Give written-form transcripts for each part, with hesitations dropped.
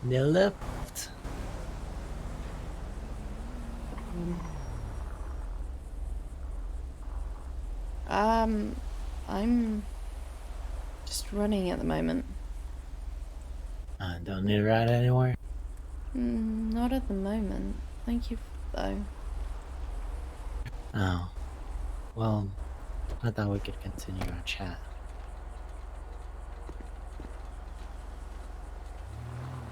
The left. I'm just running at the moment. Don't need to ride anywhere. Not at the moment. Thank you, though. Oh, well, I thought we could continue our chat.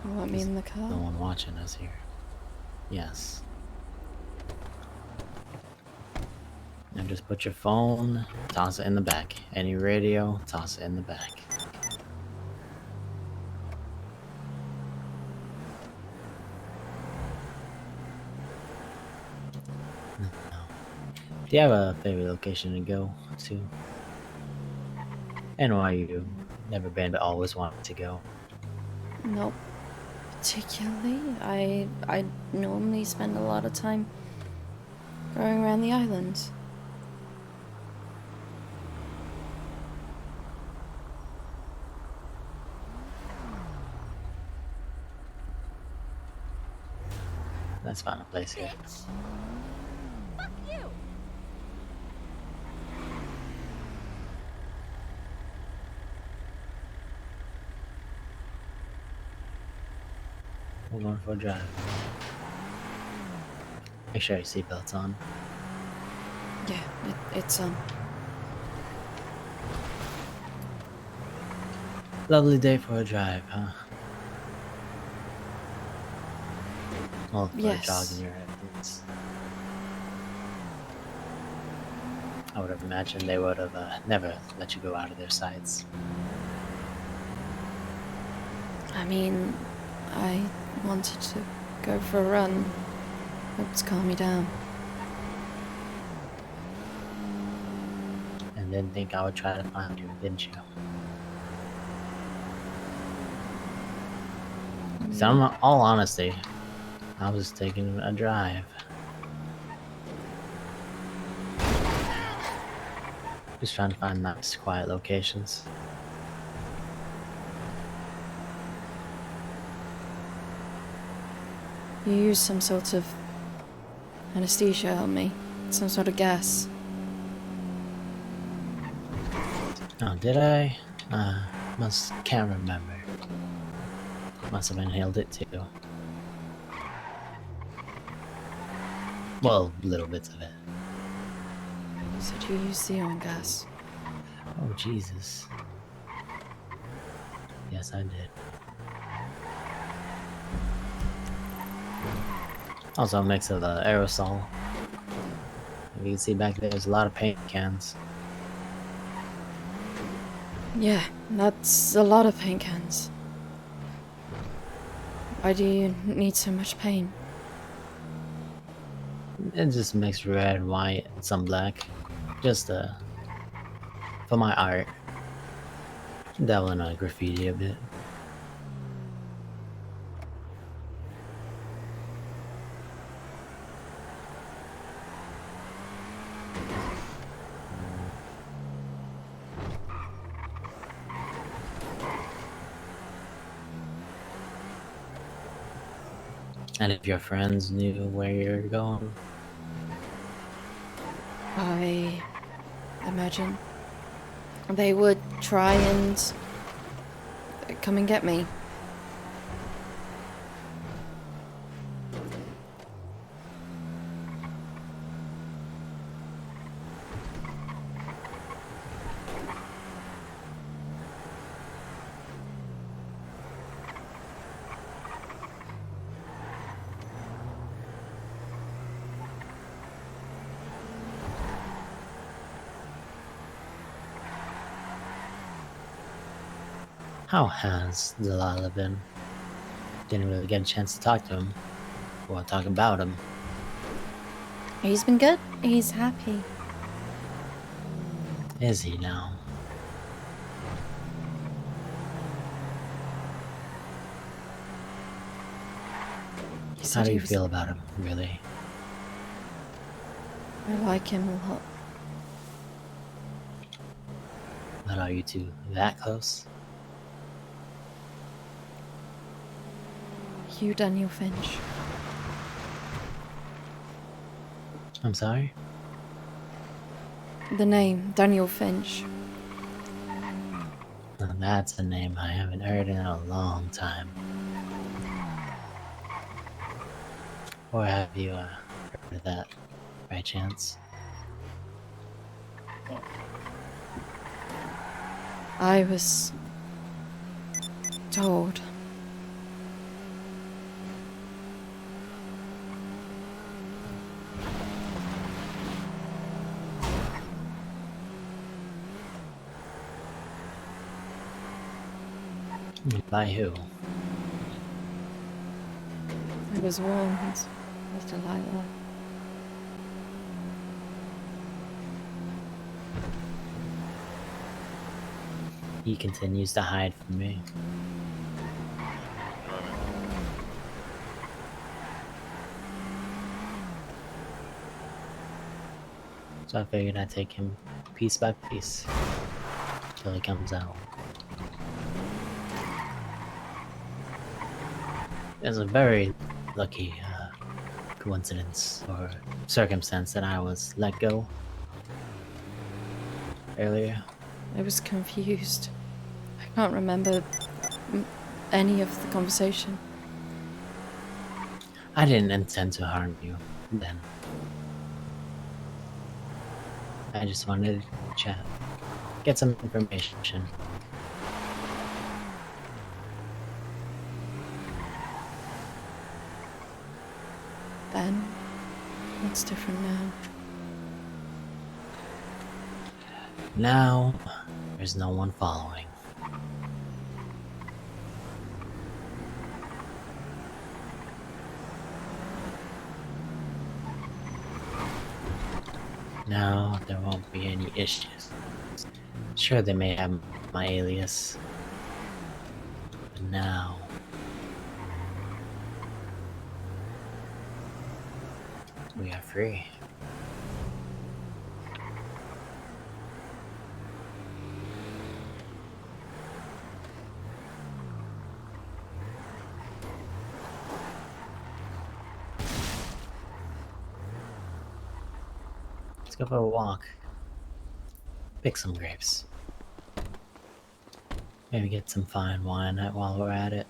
You want me in the car? No one watching us here. Yes. And just put your phone, toss it in the back. Any radio, toss it in the back. No. Do you have a favorite location to go to? And why you never been but always wanted to go? Not particularly. I normally spend a lot of time going around the island. Let's find a place here. Fuck you! We're going for a drive. Make sure your seatbelt's on. Yeah, it's Lovely day for a drive, huh? Well, for Yes. a jog in your headlights. I would have imagined they would have never let you go out of their sights. I mean, I wanted to go for a run. Helped to calm me down. And didn't think I would try to find you, didn't you? So in all honesty, I was taking a drive. Just trying to find nice, quiet locations. You used some sort of anesthesia on me. Some sort of gas. Oh, did I? Can't remember. Must have inhaled it too. Well, little bits of it. So do you use the on gas? Oh, Jesus. Yes, I did. Also a mix of aerosol. You can see back there's a lot of paint cans. Yeah, that's a lot of paint cans. Why do you need so much paint? It just mixed red, white, and some black. Just for my art. Dabbling on graffiti a bit. And if your friends knew where you're going, I imagine they would try and come and get me. how has Delilah been? Didn't really get a chance to talk to him. Or talk about him. He's been good. He's happy. Is he now? He said How do he you was... feel about him, really? I like him a lot. But are you two that close? You, Daniel Finch. I'm sorry? The name, Daniel Finch. Now that's a name I haven't heard in a long time. Or have you heard of that by chance? I was told. By who? I was warned with Delilah. He continues to hide from me. So I figured I'd take him piece by piece till he comes out. It's a very lucky coincidence or circumstance that I was let go earlier. I was confused. I can't remember any of the conversation. I didn't intend to harm you then. I just wanted to chat, get some information. Then, what's different now? Now, there's no one following. Now, there won't be any issues. Sure, they may have my alias. But now... we are free. Let's go for a walk. Pick some grapes. Maybe get some fine wine while we're at it.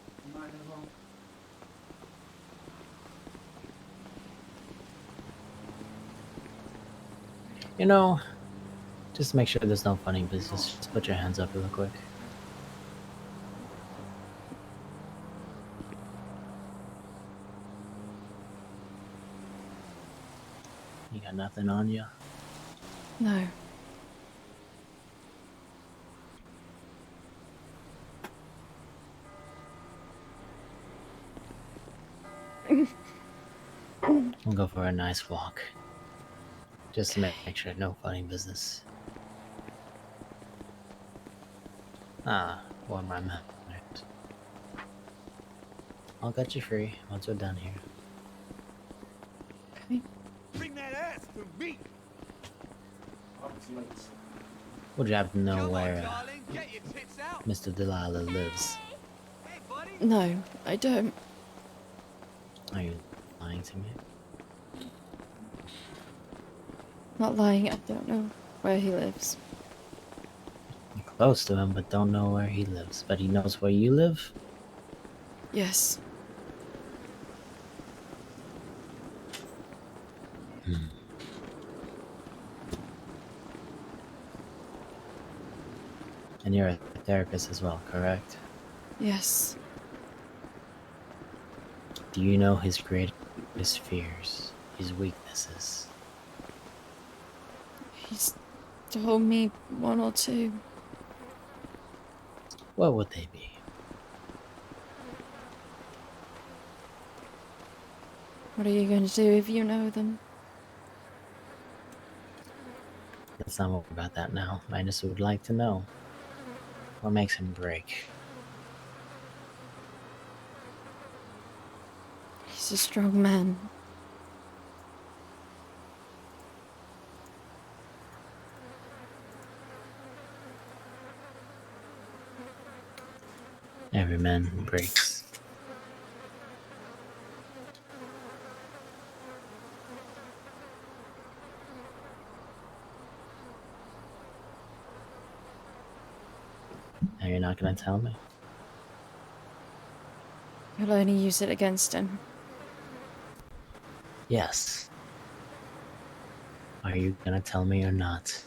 You know, just to make sure there's no funny business, just put your hands up real quick. You got nothing on you? No. We'll go for a nice walk. Just to make sure no funny business. Ah, warm my mouth. I'll get you free once we're done here. Okay. Bring that ass to me. Would you happen to know Come on, where darling, get your tits out. Mr. Delilah lives? Hey, buddy. No, I don't. Are you lying to me? Not lying, I don't know where he lives. You're close to him, but don't know where he lives. But he knows where you live? Yes. And you're a therapist as well, correct? Yes. Do you know his greatest fears, his weaknesses? He's told me one or two. What would they be? What are you going to do if you know them? Let's not worry about that now. I just would like to know. What makes him break? He's a strong man. Every man breaks. And you're not gonna tell me? You'll only use it against him. Yes. Are you gonna tell me or not?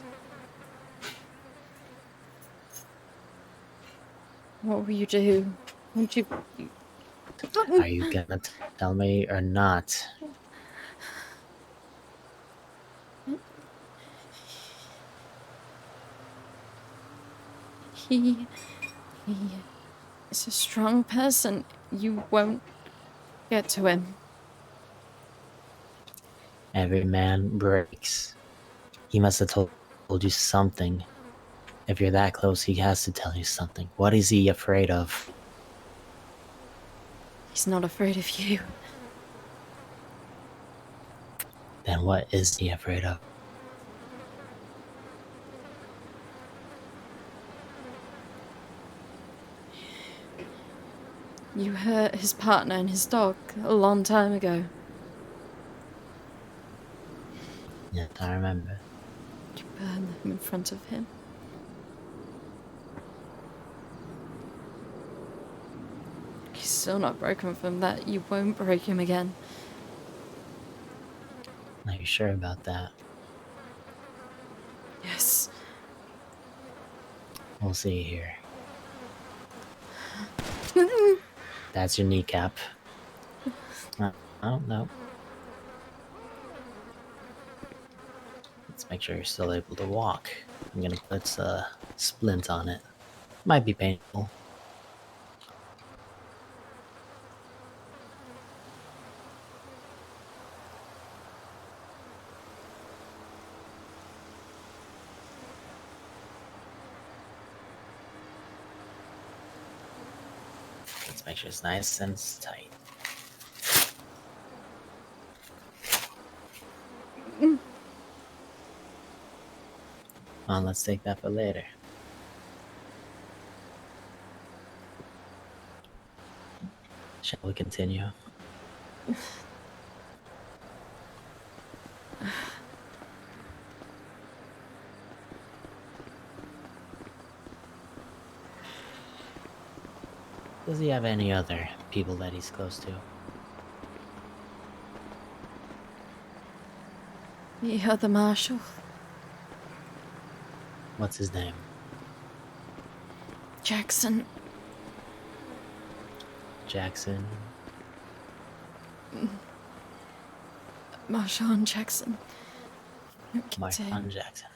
What will you do? Won't you? Are you gonna tell me or not? He is a strong person. You won't get to him. Every man breaks. He must have told you something. If you're that close, he has to tell you something. What is he afraid of? He's not afraid of you. Then what is he afraid of? You hurt his partner and his dog a long time ago. Yes, I remember. You burned them in front of him. He's still not broken from that. You won't break him again. Are you sure about that? Yes. We'll see here. That's your kneecap. Oh, no. Let's make sure you're still able to walk. I'm gonna put a splint on it. Might be painful. Let's make sure it's nice and tight. Well, let's take that for later. Shall we continue? Does he have any other people that he's close to? The other marshal. What's his name? Jackson. Jackson? Marshawn Jackson. Marshawn Jackson.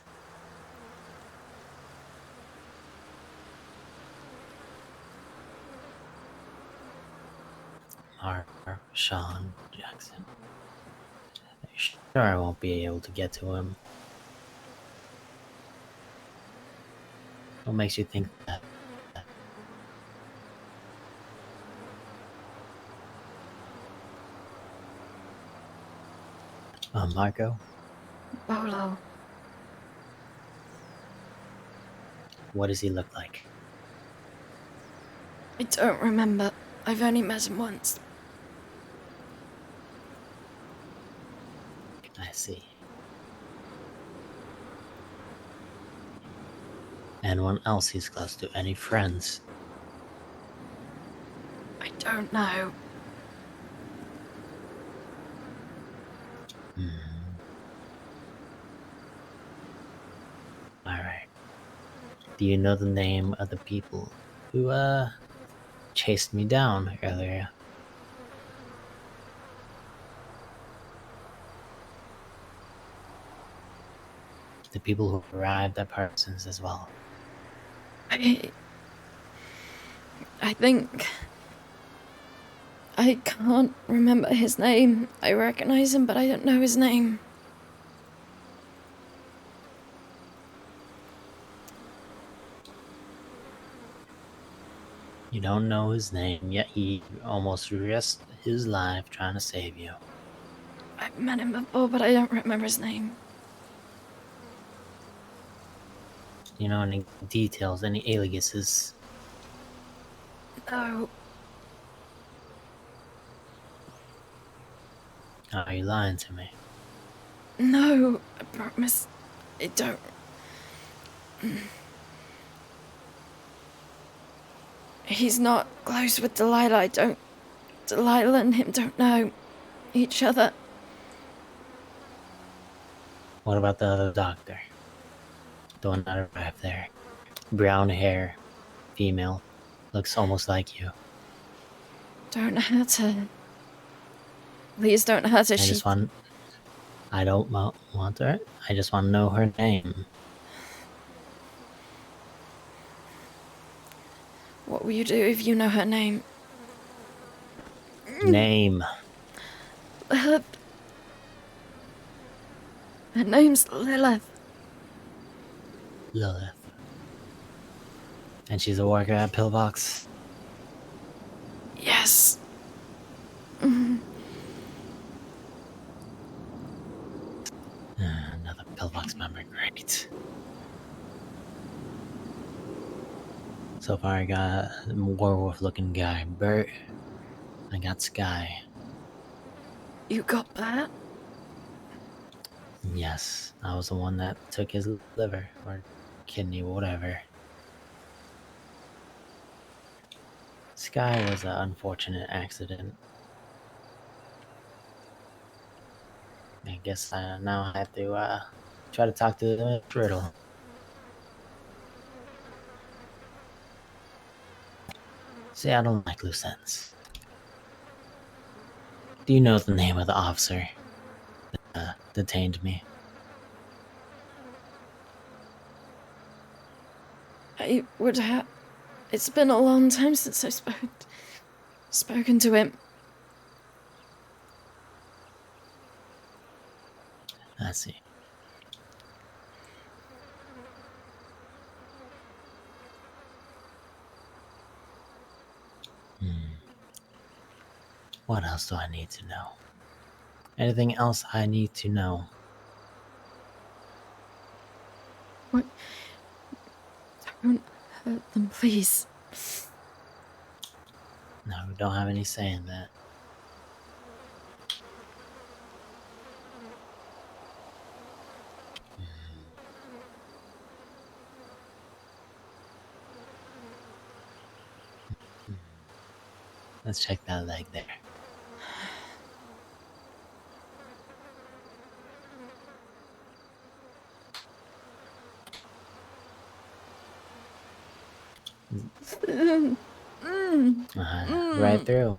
Marshawn Jackson. Are you sure I won't be able to get to him? What makes you think that? Marco? Bolo. What does he look like? I don't remember. I've only met him once. I see. Anyone else he's close to? Any friends? I don't know. Alright. Do you know the name of the people who, chased me down earlier? The people who arrived at Parsons as well. I think... I can't remember his name. I recognize him, but I don't know his name. You don't know his name, yet he almost risked his life trying to save you. I've met him before, but I don't remember his name. You know any details, any aliases? No. Are you lying to me? No, I promise. I don't. He's not close with Delilah. Delilah and him don't know each other. What about the other doctor? The one that arrived there. Brown hair, female, looks almost like you. Don't hurt her. Please don't hurt her. I don't want her. I just want to know her name. What will you do if you know her name? Name. Lilith. Her name's Lilith. Lilith. And she's a worker at Pillbox? Yes. Another Pillbox member, great. So far I got a werewolf looking guy, Bert. I got Sky. You got that? Yes, I was the one that took his liver, or kidney, whatever. Sky was an unfortunate accident. I guess I now have to try to talk to the Riddle. See, I don't like loose ends. Do you know the name of the officer that detained me? I would have. It's been a long time since I've spoken to him. I see. What else do I need to know? Anything else I need to know? What? Don't hurt them, please. No, we don't have any say in that. Let's check that leg there. Right through.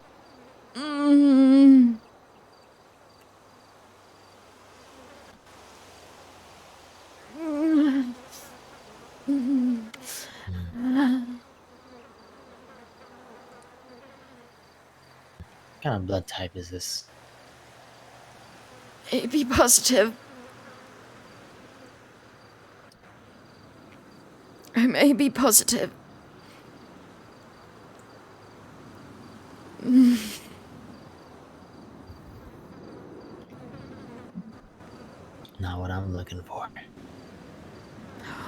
What kind of blood type is this? AB positive. I'm AB positive. Not what I'm looking for.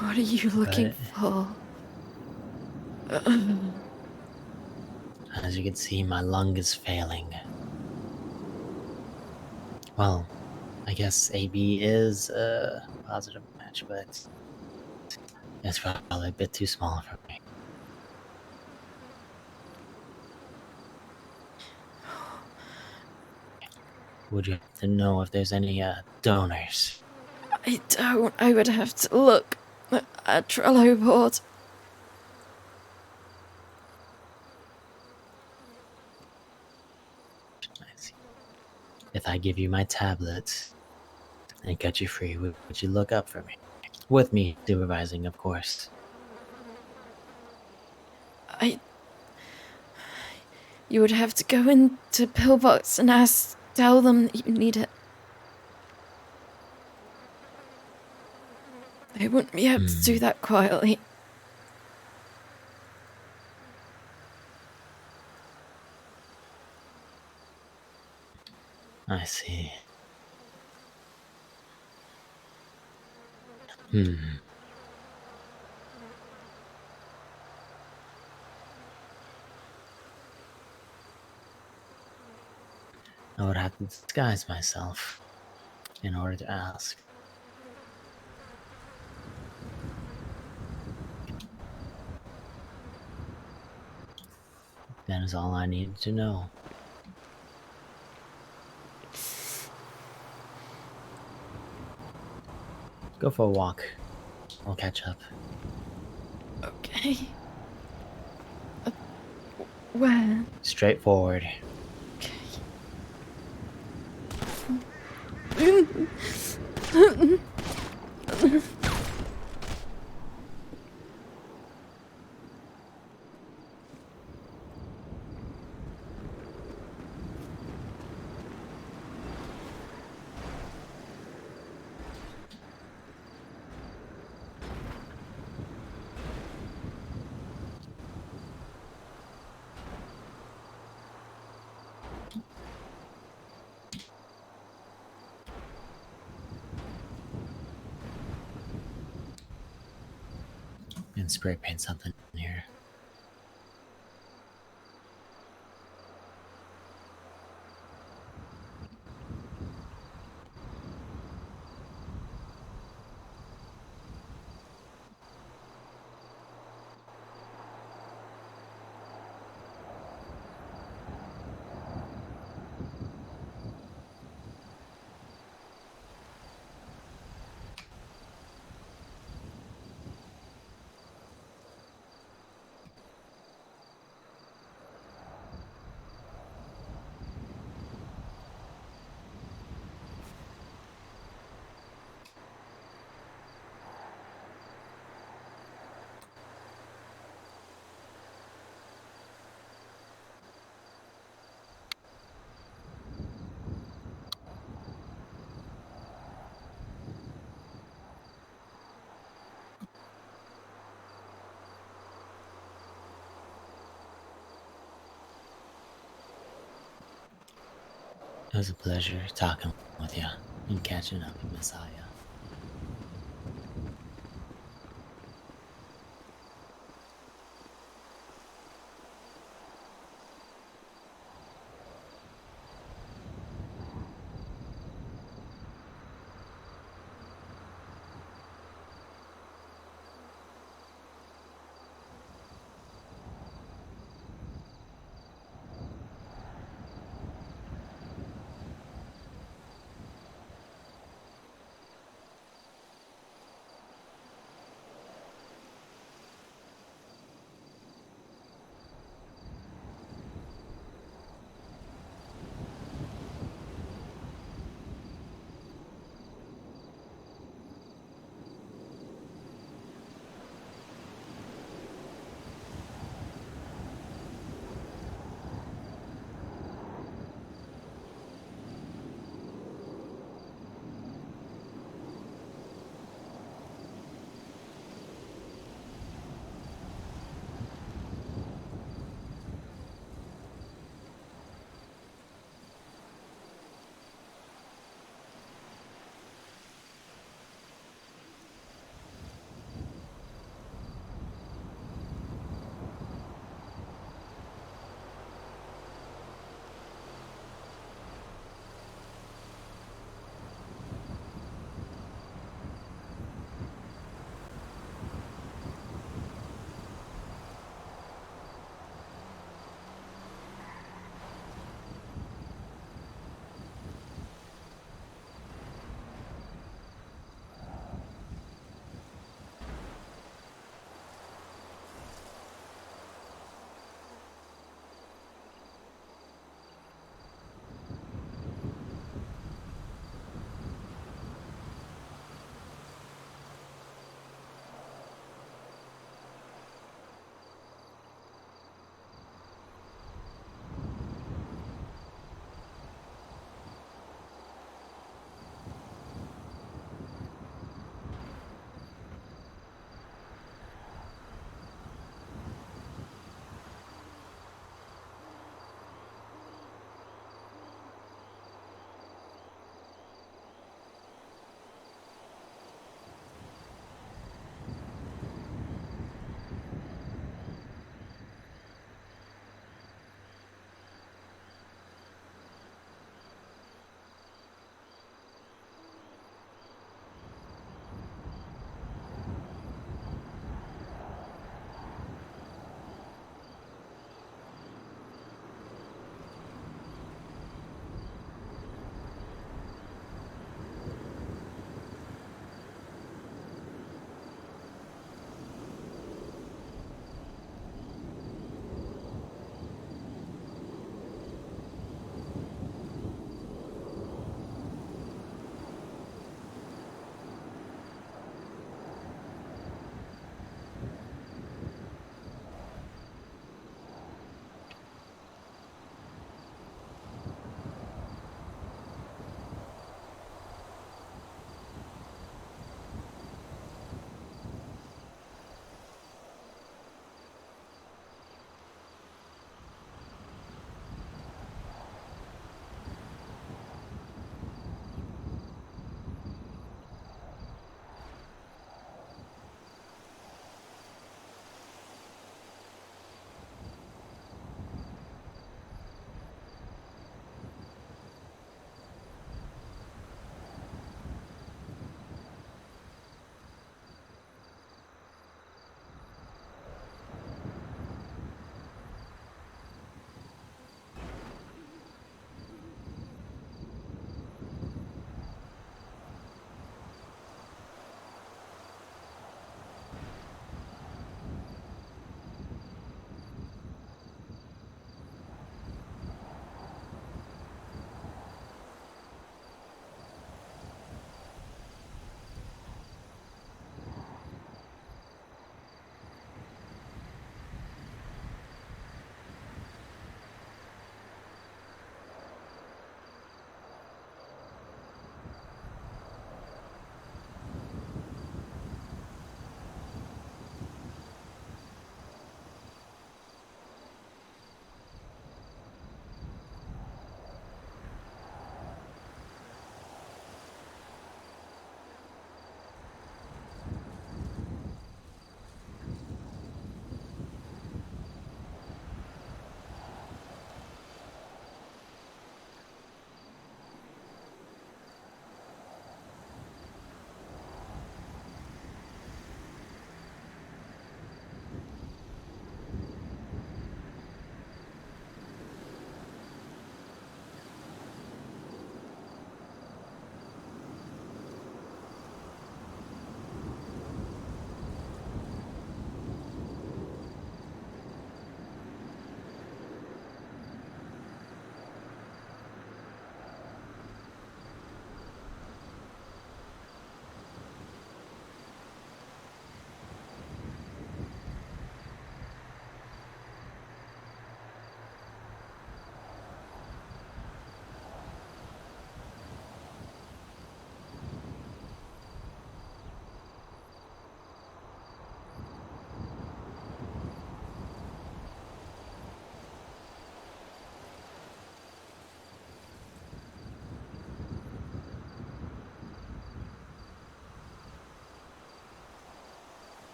What are you looking for? As you can see, my lung is failing. Well, I guess AB is a positive match, but it's probably a bit too small for me. Would you have to know if there's any donors? I don't. I would have to look at Trello board. I see. If I give you my tablet and cut you free, would you look up for me? With me supervising, of course. You would have to go into Pillbox and tell them that you need it. They wouldn't be able to do that quietly. I see. I would have to disguise myself in order to ask. That is all I needed to know. Go for a walk. We'll catch up. Okay. Where? Straight forward. And spray paint something in here. It was a pleasure talking with you and catching up with Messiah.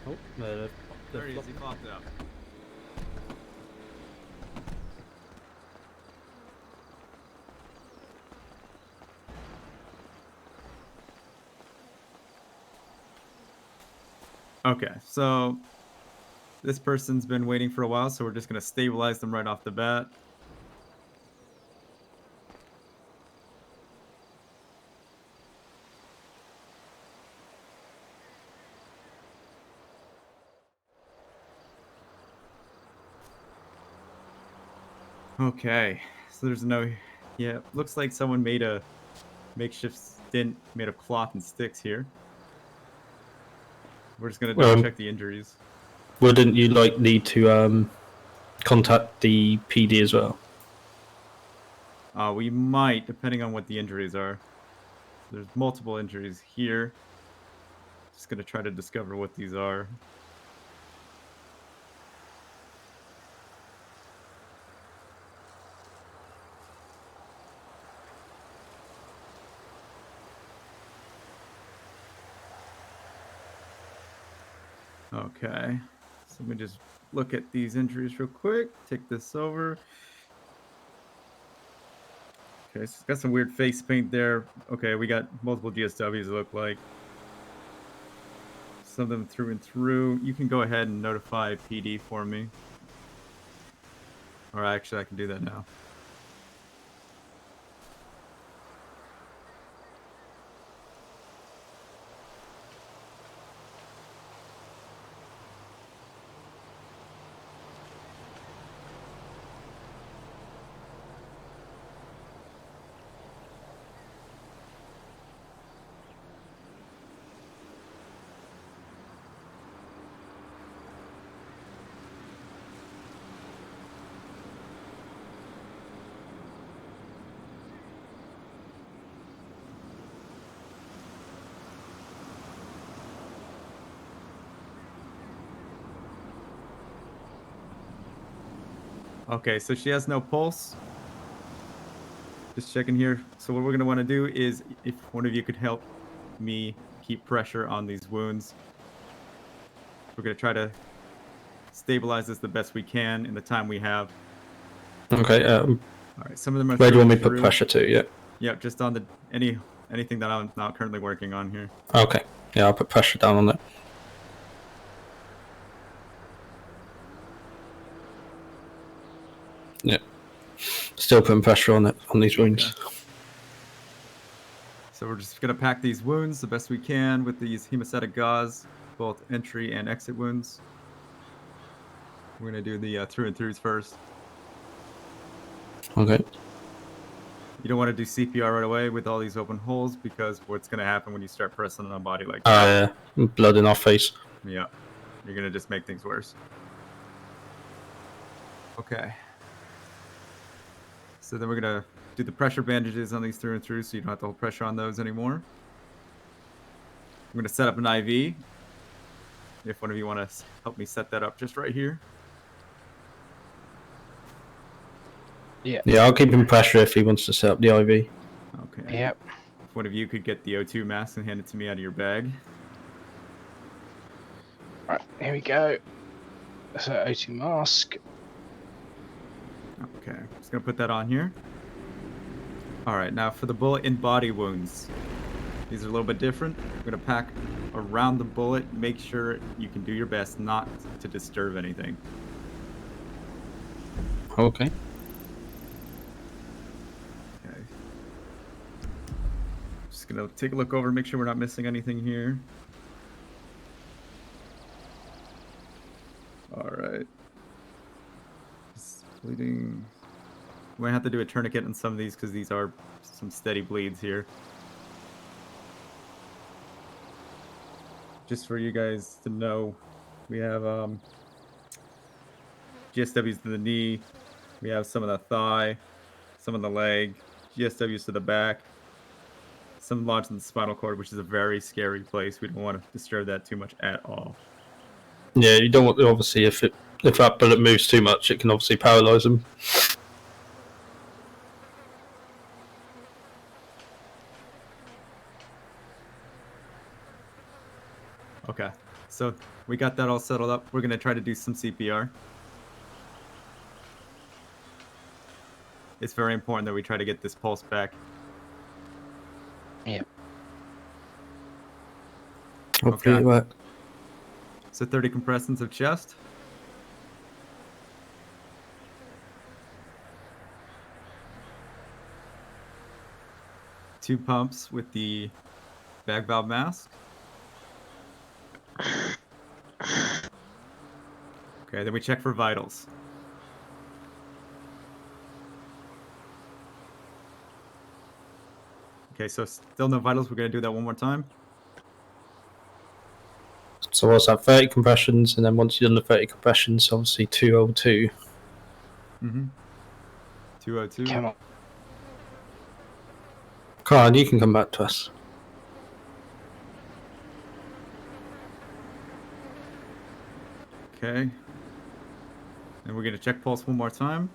Oh, There he is. He popped up. Okay, so this person's been waiting for a while, so we're just gonna stabilize them right off the bat. Okay, so there's no. Yeah, looks like someone made a makeshift stint made of cloth and sticks here. We're just gonna double check the injuries. wouldn't you need to contact the PD as well? We might, depending on what the injuries are. There's multiple injuries here. Just gonna try to discover what these are. Okay, so let me just look at these injuries real quick. Take this over. Okay, so it's got some weird face paint there. Okay, we got multiple GSWs, it look like. Some of them through and through. You can go ahead and notify PD for me. Or actually, I can do that now. Okay, so she has no pulse. Just checking here. So what we're gonna want to do is, if one of you could help me keep pressure on these wounds, we're gonna try to stabilize this the best we can in the time we have. Okay. All right. Some of them are. Where do you want me to through. put pressure to? Yeah. Yep. Just on the anything that I'm not currently working on here. Okay. Yeah, I'll put pressure down on it. Yeah. Still putting pressure on it on these wounds. Okay. So we're just gonna pack these wounds the best we can with these hemostatic gauze, both entry and exit wounds. We're gonna do the through and throughs first. Okay. You don't want to do CPR right away with all these open holes, because what's gonna happen when you start pressing on a body like that? Blood in our face. Yeah, you're gonna just make things worse. Okay. So then we're gonna do the pressure bandages on these through and through, so you don't have to hold pressure on those anymore. I'm gonna set up an IV. If one of you want to help me set that up just right here. Yeah. Yeah, I'll keep him pressure if he wants to set up the IV. Okay. Yep. If one of you could get the O2 mask and hand it to me out of your bag. Right, here we go. So O2 mask. Okay, just gonna put that on here. All right, now for the bullet in body wounds. These are a little bit different. I'm gonna pack around the bullet. Make sure you can do your best not to disturb anything. Okay. Okay. Just gonna take a look over, make sure we're not missing anything here. All right. Just bleeding. We might have to do a tourniquet on some of these because these are some steady bleeds here. Just for you guys to know, we have GSWs to the knee, we have some of the thigh, some of the leg, GSWs to the back, some lodged in the spinal cord, which is a very scary place. We don't want to disturb that too much at all. Yeah, you don't want, obviously, if that bullet moves too much, it can obviously paralyze them. Okay. So we got that all settled up. We're gonna try to do some CPR. It's very important that we try to get this pulse back. Yep. Hopefully Okay. it works. So 30 compressions of chest. Two pumps with the bag valve mask. Okay, then we check for vitals. Okay, so still no vitals. We're gonna do that one more time. So what's that? 30 compressions, and then once you've done the 30 compressions, obviously 202. Mm-hmm. 202. Come on. Kyle, you can come back to us. Okay. And we're gonna check pulse one more time.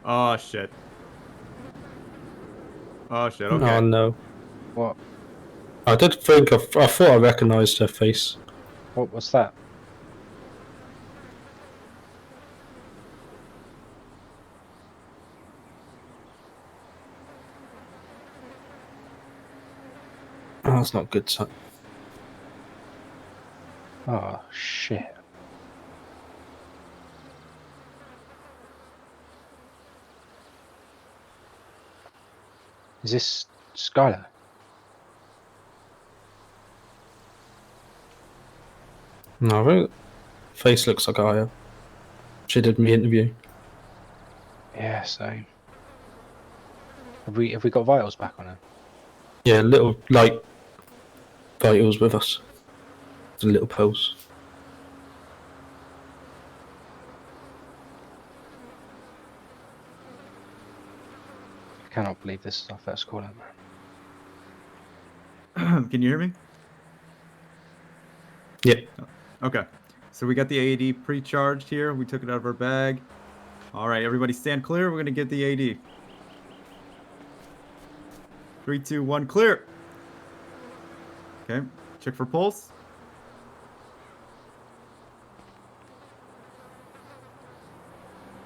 Oh shit. Oh shit. Okay. Oh no. What? I did think I thought I recognised her face. What was that? Oh, that's not a good sign. Oh shit. Is this Skylar? No, I think face looks like Aya. She did me interview. Yeah, same. Have we got vitals back on her? Yeah, little light vitals with us. The little pills. I cannot believe this is our first call out, Can you hear me? Yep. Okay. So we got the AED pre-charged here. We took it out of our bag. All right, everybody stand clear. We're gonna get the AED. 3, 2, 1, clear. Okay. Check for pulse.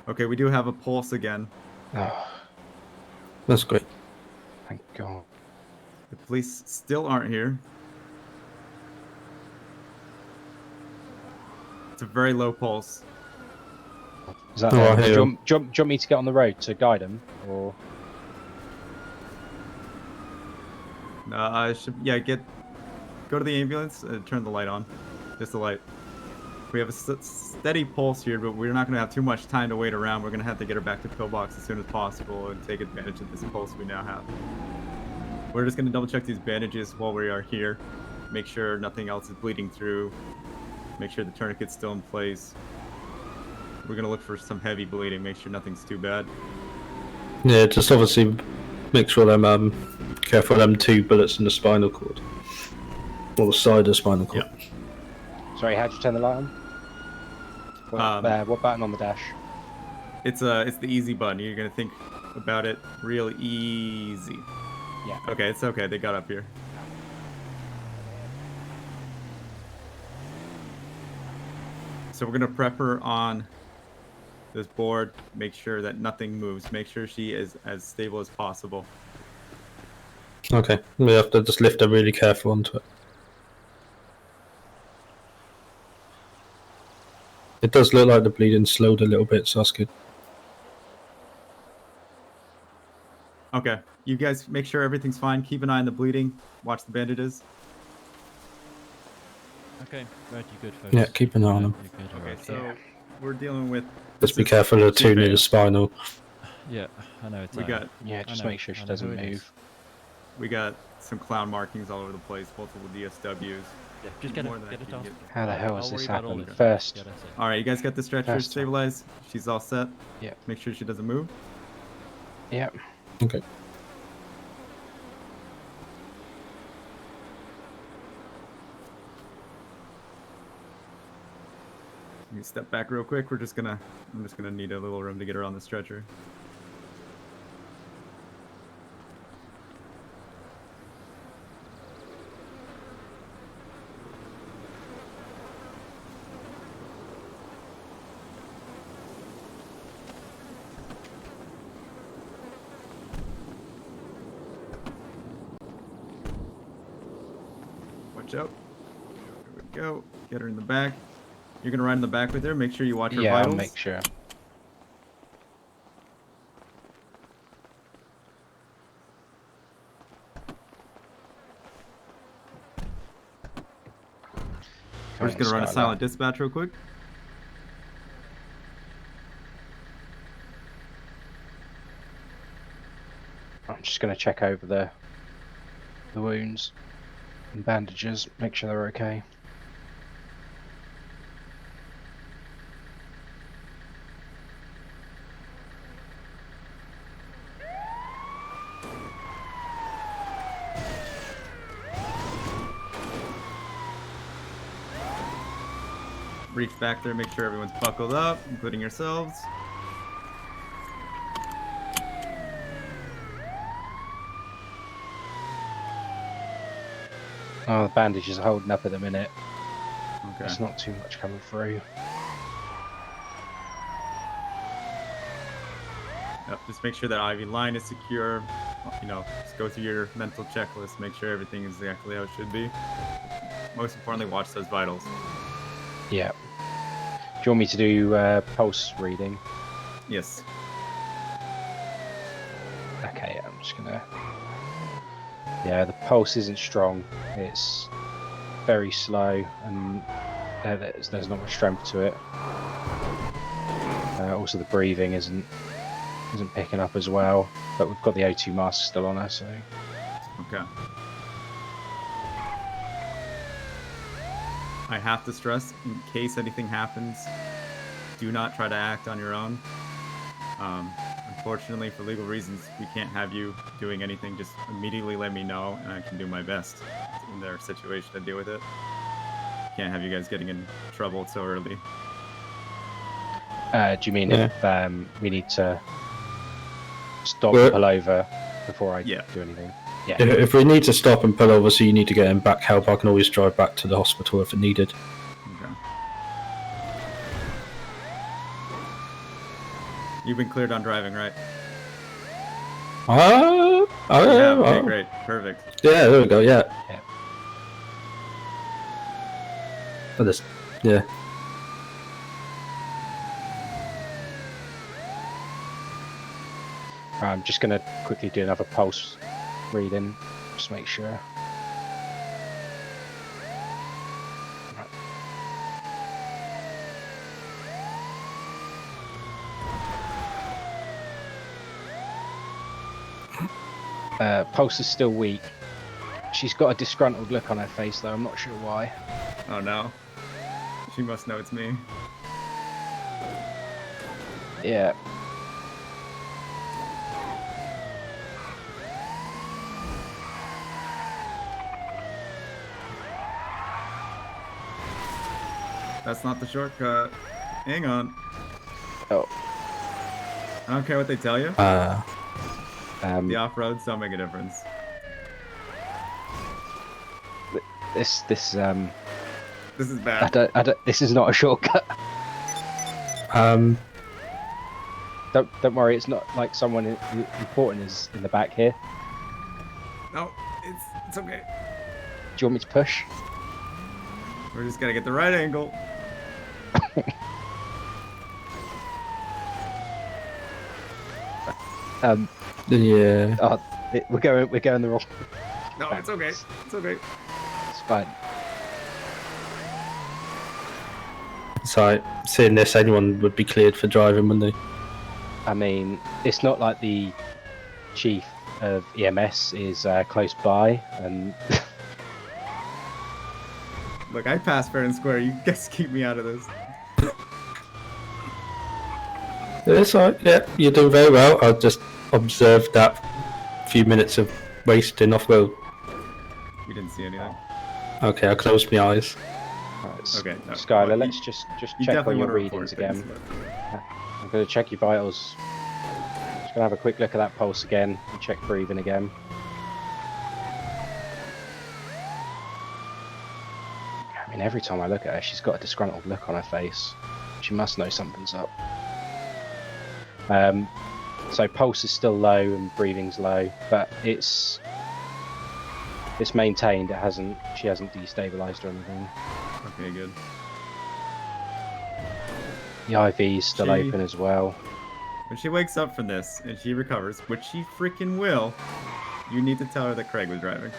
Okay, we do have a pulse again. Oh, That's great. thank God. The police still aren't here. It's a very low pulse. Is that Oh, them? I Do hear you, him. want, do, you want, do you want me to get on the road to guide them, or Yeah, go to the ambulance and turn the light on. Just the light. We have a steady pulse here, but we're not going to have too much time to wait around. We're going to have to get her back to pillbox as soon as possible and take advantage of this pulse we now have. We're just going to double check these bandages while we are here. Make sure nothing else is bleeding through. Make sure the tourniquet's still in place. We're going to look for some heavy bleeding. Make sure nothing's too bad. Yeah, just obviously make sure them careful of them 2 bullets in the spinal cord. Or the side of the spinal cord. Yep. sorry, how'd you turn the light on? What button on the dash? It's the easy button. You're going to think about it real easy. Yeah. Okay, it's okay. They got up here. So we're gonna prep her on this board. Make sure that nothing moves. Make sure she is as stable as possible. Okay, we have to just lift her really careful onto it. It does look like the bleeding slowed a little bit, so that's good. Okay, you guys make sure everything's fine. Keep an eye on the bleeding. Watch the bandages. Okay, right, you good, folks? Yeah, keep an eye on them. You're good, Okay, alright. so we're dealing with. Just be this is careful of the 2 near T-Band. the spinal. Yeah, I know it's. We got Yeah, just know, make sure I she know doesn't who it is. move. we got some clown markings all over the place. Multiple DSWs. Yeah, just get More it, than I get it can off. get. How the hell has I'll this worry about all happened? of it. First, Yeah, that's it. All right, you guys got the stretcher First one. stabilized. She's all set. Yeah. Make sure she doesn't move. yep. Okay. Let me step back real quick. I'm just gonna need a little room to get her on the stretcher. Watch out. There we go. Get her in the back. You're gonna ride in the back with her. Make sure you watch her Yeah, I'll vitals. make sure. We're just gonna run a silent dispatch real quick. I'm just going to check over the wounds and bandages, make sure they're okay. Reach back there, make sure everyone's buckled up, including yourselves. Oh, the bandages are holding up at the minute. Okay. There's not too much coming through. Yep, just make sure that IV line is secure. You know, just go through your mental checklist, make sure everything is exactly how it should be. Most importantly, watch those vitals. Yeah. Do you want me to do pulse reading? Yes. Okay, I'm just gonna... Yeah, the pulse isn't strong. It's very slow, and there's not much strength to it. Also, the breathing isn't picking up as well. But we've got the O2 mask still on her, so... Okay. I have to stress, in case anything happens, do not try to act on your own. Unfortunately, for legal reasons, we can't have you doing anything. Just immediately let me know, and I can do my best in their situation to deal with it. Can't have you guys getting in trouble so early. do you mean if we need to stop and pull over before I do anything? Yeah. If we need to stop and pull over, so you need to get him back help, I can always drive back to the hospital if it needed. Okay. You've been cleared on driving, right? Okay, great. Perfect. Yeah, there we go, yeah. Yeah. I'm just going to quickly do another pulse reading, just make sure. Pulse is still weak. She's got a disgruntled look on her face, though. I'm not sure why. Oh no. She must know it's me. Yeah. That's not the shortcut. Hang on. Oh. I don't care what they tell you. The off-roads don't make a difference. This is bad. This is not a shortcut. Don't worry, it's not like someone important is in the back here. No, it's okay. Do you want me to push? We're just gonna get the right angle. Yeah. Oh, we're going the wrong. No, it's okay. It's okay. It's fine. So, seeing this, anyone would be cleared for driving, wouldn't they? I mean, it's not like the chief of EMS is close by, and Look, I passed fair and square. You guys keep me out of this. It's alright, yeah, you're doing very well. I just observed that few minutes of wasting off-road. You didn't see anything. Okay, I closed my eyes. right, Okay, no, Skylar, well, let's just You check definitely on your want to report readings things, again. but- I'm going to check your vitals. Just going to have a quick look at that pulse again and check breathing again. I mean, every time I look at her, she's got a disgruntled look on her face. She must know something's up. So pulse is still low and breathing's low, but it's It's maintained. It hasn't. She hasn't destabilized or anything. Okay, good. The IV is still She- open as well. When she wakes up from this and she recovers, which she freaking will, you need to tell her that Craig was driving.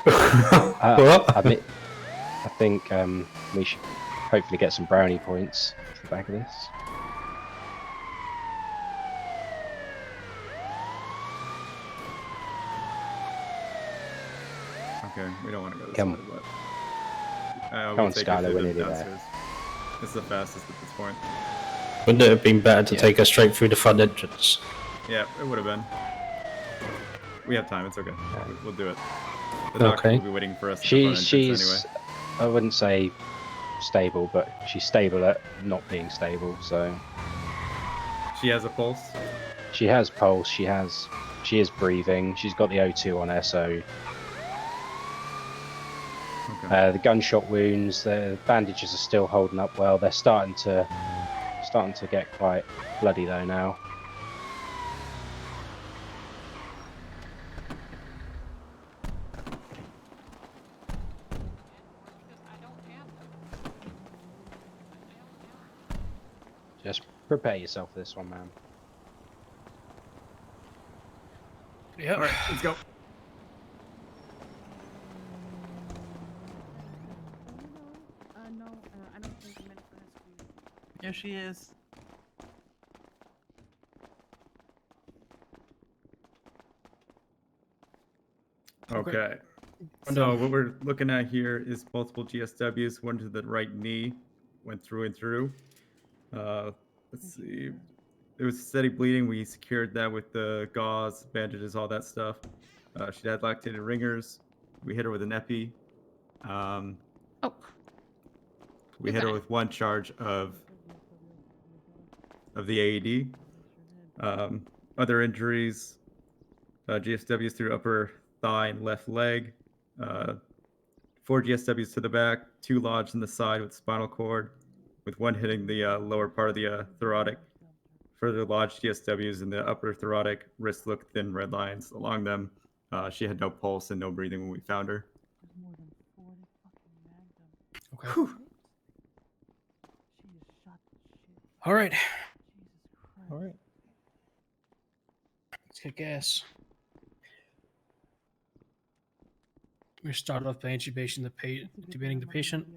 What? I think we should hopefully get some brownie points off the back of this. Okay, we don't want to go this Come- way, but Come we'll on, take her Skylar, through we're the nearly there. downstairs. This is the fastest at this point. Wouldn't it have been better to Yeah. take her straight through the front entrance? Yeah, it would have been. We have time. It's okay. We'll do it. The doctor Okay. will be waiting for us at the front entrance She's anyway. I wouldn't say stable, but she's stable at not being stable. So She has a pulse. she has pulse. She is breathing. She's got the O2 on her. So Okay. the gunshot wounds, the bandages are still holding up well. They're starting to get quite bloody though now. Just prepare yourself for this one, man. Yeah. All right, let's go. No, I don't think the medical has to be. There she is. Okay. So what we're looking at here is multiple GSWs, one to the right knee, went through and through. Let's see. There was steady bleeding. We secured that with the gauze, bandages, all that stuff. She had lactated ringers. We hit her with an epi. Oh, We hit her with one charge of the AED. Other injuries, GSWs through upper thigh and left leg. 4 GSWs to the back, 2 lodged in the side with spinal cord, with one hitting the lower part of the thoracic. Further lodged GSWs in the upper thoracic, wrist looked thin red lines along them. She had no pulse and no breathing when we found her. Okay. All right. All right. Let's get gas. We start off by intubating the patient.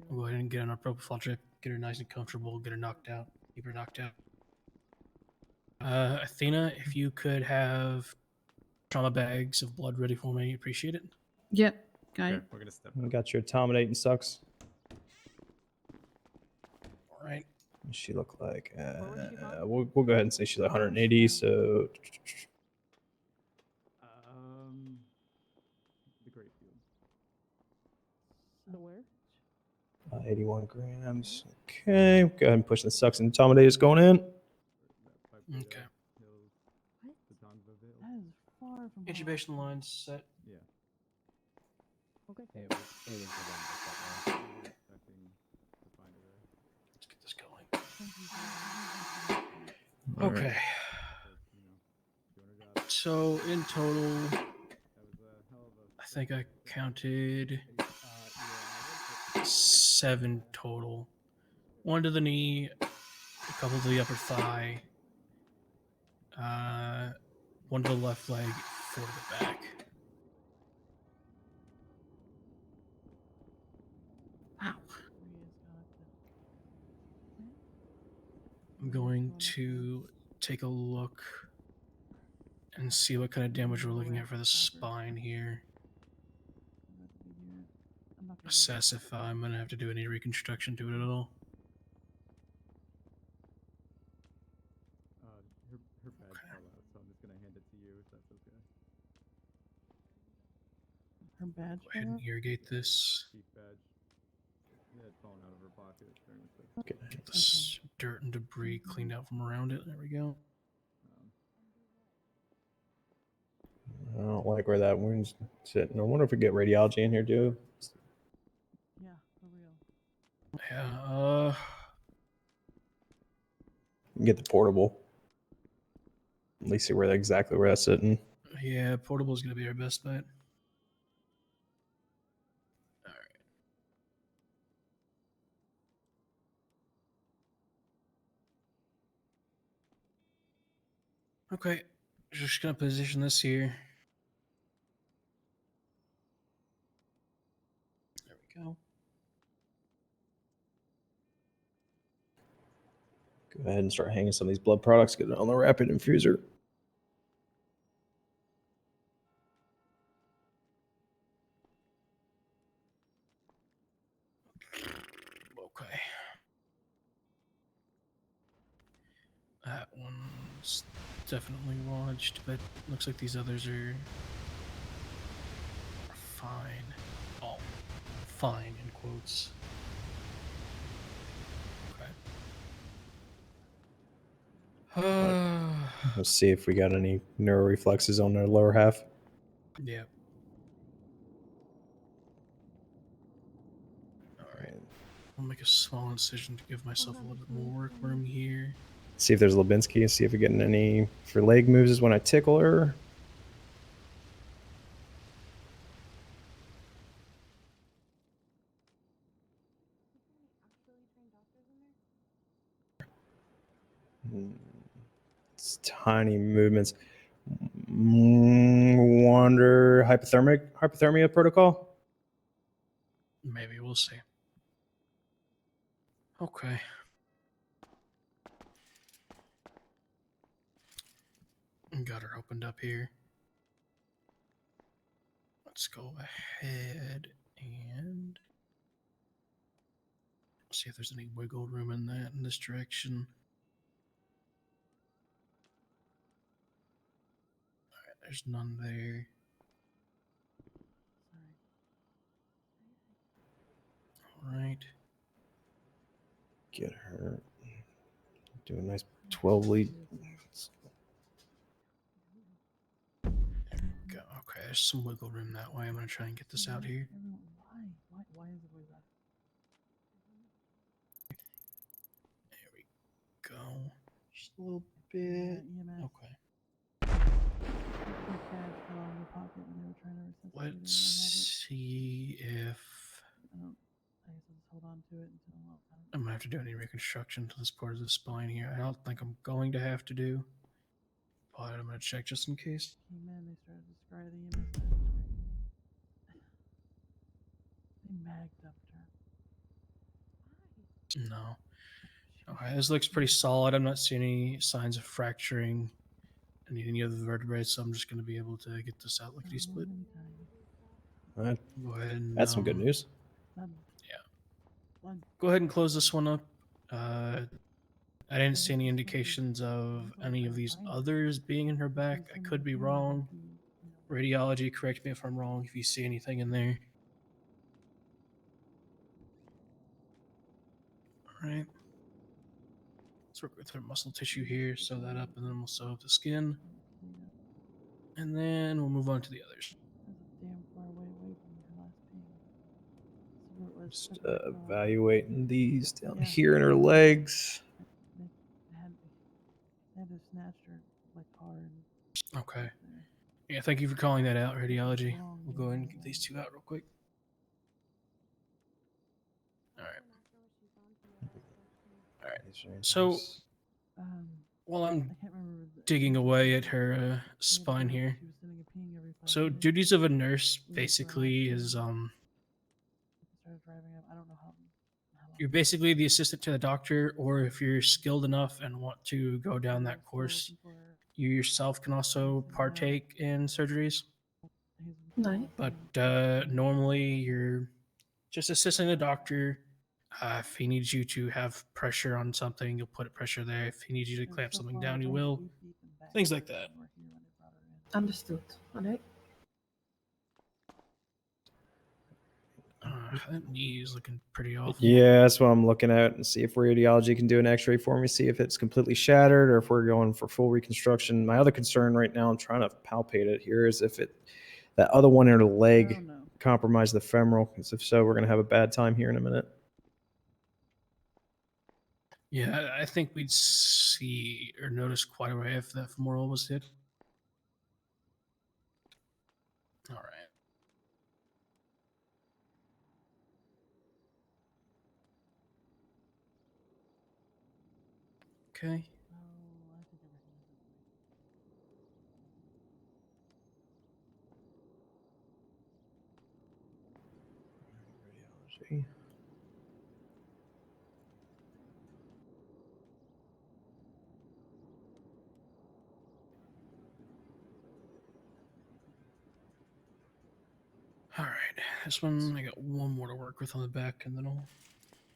We'll go ahead and get on our propofol drip, get her nice and comfortable, get her knocked out, keep her knocked out. Athena, if you could have trauma bags of blood ready for me, appreciate it. yep, got Okay, it. we're gonna step I up. got your Tominate and sucks. All right. What's she look like? We'll go ahead and say she's 180. So The great field. 81 grams. Okay, go ahead and push the sucks and Tominate is going in. Okay. Intubation lines set. Yeah. It was the one that's up there. Let's get this going. All Okay. right. So in total, I think I counted 7 total. 1 to the knee, a couple to the upper thigh, 1 to the left leg, 4 to the back. Wow. I'm going to take a look and see what kind of damage we're looking at for the spine here. Assess if I'm going to have to do any reconstruction to it at all. Her badge fell out, so I'm just gonna hand it to you if that's okay. Her badge. Go ahead and irrigate this. Chief badge. It had fallen out of her pocket during the trip. Okay. Get this dirt and debris cleaned out from around it. There we go. I don't like where that wound's sitting. I wonder if we get radiology in here too. Yeah, for real. Yeah, Get the portable. At least see where exactly where that's sitting. Yeah, portable is going to be our best bet. All right. Okay, just going to position this here. There we go. Go ahead and start hanging some of these blood products. Get it on the rapid infuser. Okay. That one's definitely lodged, but looks like these others are fine. Oh, fine in quotes. Okay. Let's see if we got any neuroreflexes on the lower half. Yeah. All right. I'll make a small incision to give myself a little bit more work room here. See if there's Lubinsky. See if we're getting any for leg moves is when I tickle her. It's tiny movements. Wonder hypothermia protocol. Maybe we'll see. Okay. Got her opened up here. Let's go ahead and see if there's any wiggle room in that in this direction. All right, there's none there. All right. Get her. Do a nice 12 lead. Go. Okay, there's some wiggle room that way. I'm gonna try and get this out here. Why is it always that? There we go. Just a little bit. Okay. Let's see if I'm gonna have to do any reconstruction to this part of the spine here. I don't think I'm going to have to do, but I'm gonna check just in case. Came in, they started to scry the EMS. They magged up her. No. Okay, this looks pretty solid. I'm not seeing any signs of fracturing any of the vertebrae, so I'm just gonna be able to get this out lickety split. All right. Go ahead and That's some good news. Yeah. Go ahead and close this one up. I didn't see any indications of any of these others being in her back. I could be wrong. Radiology, correct me if I'm wrong if you see anything in there. All right. Let's work with her muscle tissue here, sew that up, and then we'll sew up the skin. And then we'll move on to the others. Just evaluating these down here in her legs. They had to snatch her like hard. Okay. Yeah, thank you for calling that out, radiology. We'll go ahead and get these two out real quick. All right. All right. So, while I'm digging away at her spine here, so duties of a nurse basically is you're basically the assistant to the doctor, or if you're skilled enough and want to go down that course, you yourself can also partake in surgeries. Nice. But normally you're just assisting the doctor. If he needs you to have pressure on something, you'll put pressure there. If he needs you to clamp something down, you will. Things like that. Understood. All right. That knee is looking pretty awful. Yeah, that's what I'm looking at and see if radiology can do an x-ray for me, see if it's completely shattered or if we're going for full reconstruction. My other concern right now, I'm trying to palpate it here, is if that other one in her leg compromised the femoral, because if so, we're going to have a bad time here in a minute. Yeah, I think we'd see or notice quite a way if that femoral was hit. Okay. Oh, I think I recognize that voice. Radiology. All right. This one, I got one more to work with on the back, and then I'll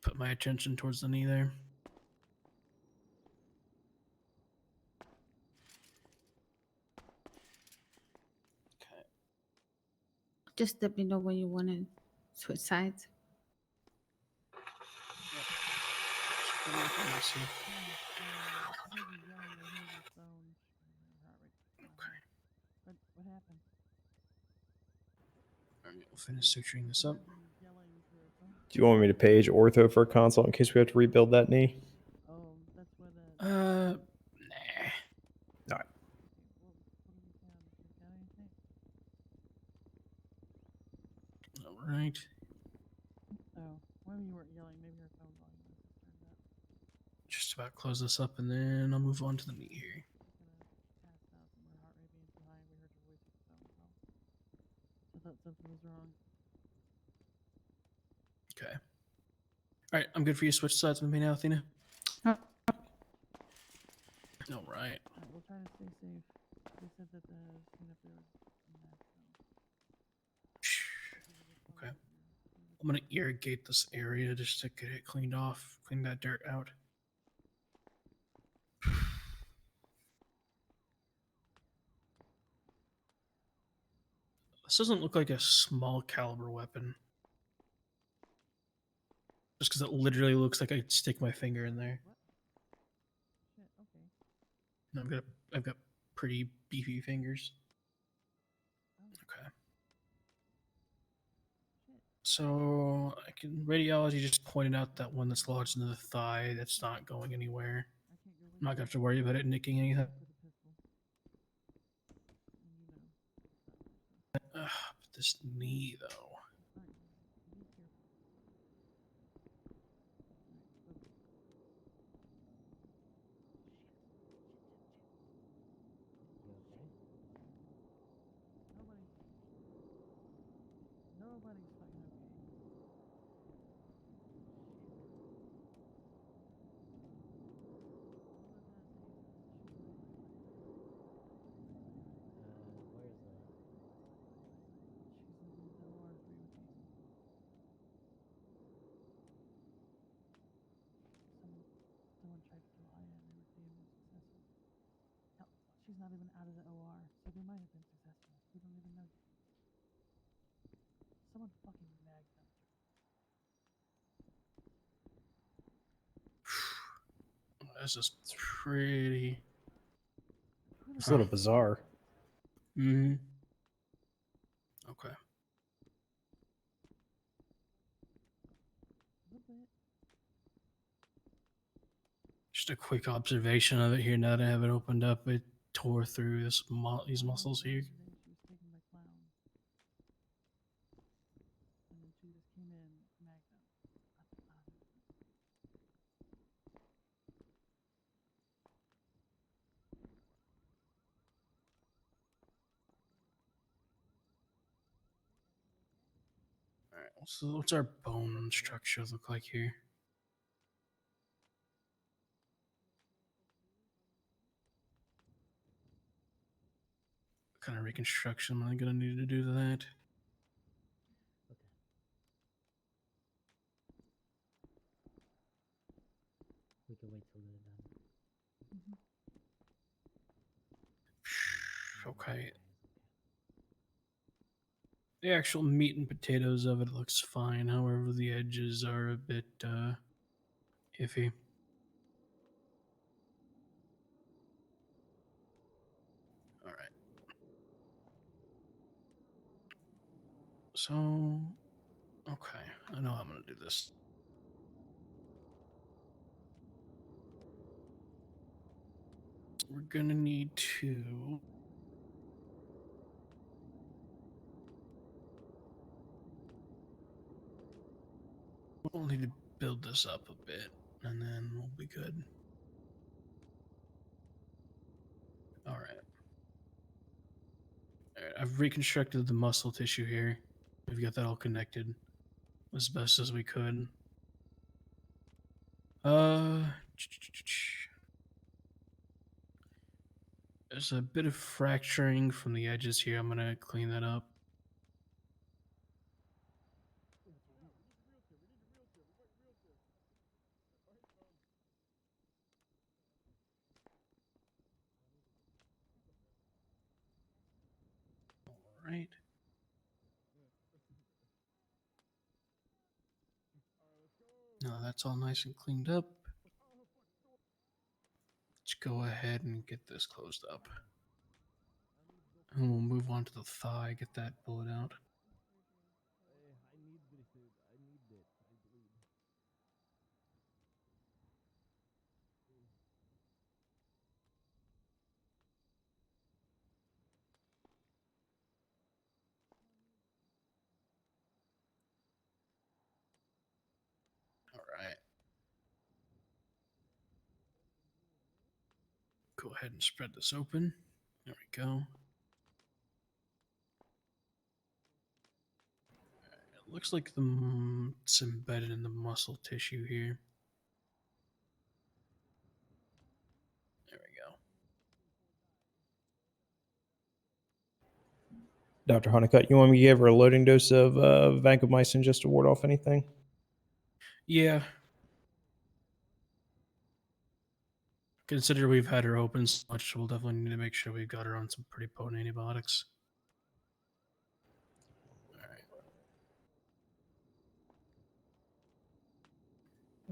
put my attention towards the knee there. Okay. Just let me know when you want to switch sides. Let me see. What happened? All right, we'll finish suturing this up. Do you want me to page ortho for a consult in case we have to rebuild that knee? Oh, that's what. Nah. All right. What did he sound? Did he got anything? All right. Oh, maybe you weren't yelling. Maybe her phone volume was just turned up. Just about close this up, and then I'll move on to the knee here. She's gonna pass out from her heart rate being too high. We heard her voice with the phone call. So I thought something was wrong. Okay. All right, I'm good for you. Switch sides with me now, Athena. Huh. All right. Alright, we'll try to stay safe. They said that the scene up there was a mess, so. Okay. I'm gonna irrigate this area just to get it cleaned off, clean that dirt out. This doesn't look like a small caliber weapon. Just because it literally looks like I'd stick my finger in there. Shit, okay. And I've got pretty beefy fingers. Oh, Okay. shit. So I can radiology just pointed out that one that's lodged into the thigh that's not going anywhere. I can't go with I'm not you. gonna have to worry about it nicking anything. With a pistol. And you know. That person. But this knee though. It's fine. Be careful. Alright, go. Nobody's fucking okay. She's in the OR 3 with me. Someone tried to kill Aya and they were being unsuccessful. Hell, she's not even out of the OR, so they might have been successful. We don't even know yet. Someone fucking mag dumped her. This is pretty. It's a little bizarre. Mm-hmm. Okay. A little bit. Just a quick observation of it here. Now that I have it opened up, it tore through these muscles here. She was taken by clowns. And then she just came in, magged them. All right. So what's our bone structure look like here? What kind of reconstruction am I gonna need to do that? We can wait till they're done. Okay. The actual meat and potatoes of it looks fine. However, the edges are a bit iffy. All right. So, okay. I know I'm going to do this. We're going to need to. We'll need to build this up a bit, and then we'll be good. I've reconstructed the muscle tissue here. We've got that all connected as best as we could. There's a bit of fracturing from the edges here. I'm gonna clean that up. All right. Now that's all nice and cleaned up. Let's go ahead and get this closed up. And we'll move on to the thigh, get that bullet out. All right. Go ahead and spread this open. There we go. It looks like it's embedded in the muscle tissue here. There we go. Dr. Honeycutt, you want me to give her a loading dose of vancomycin just to ward off anything? Yeah. Consider we've had her open so much, we'll definitely need to make sure we've got her on some pretty potent antibiotics.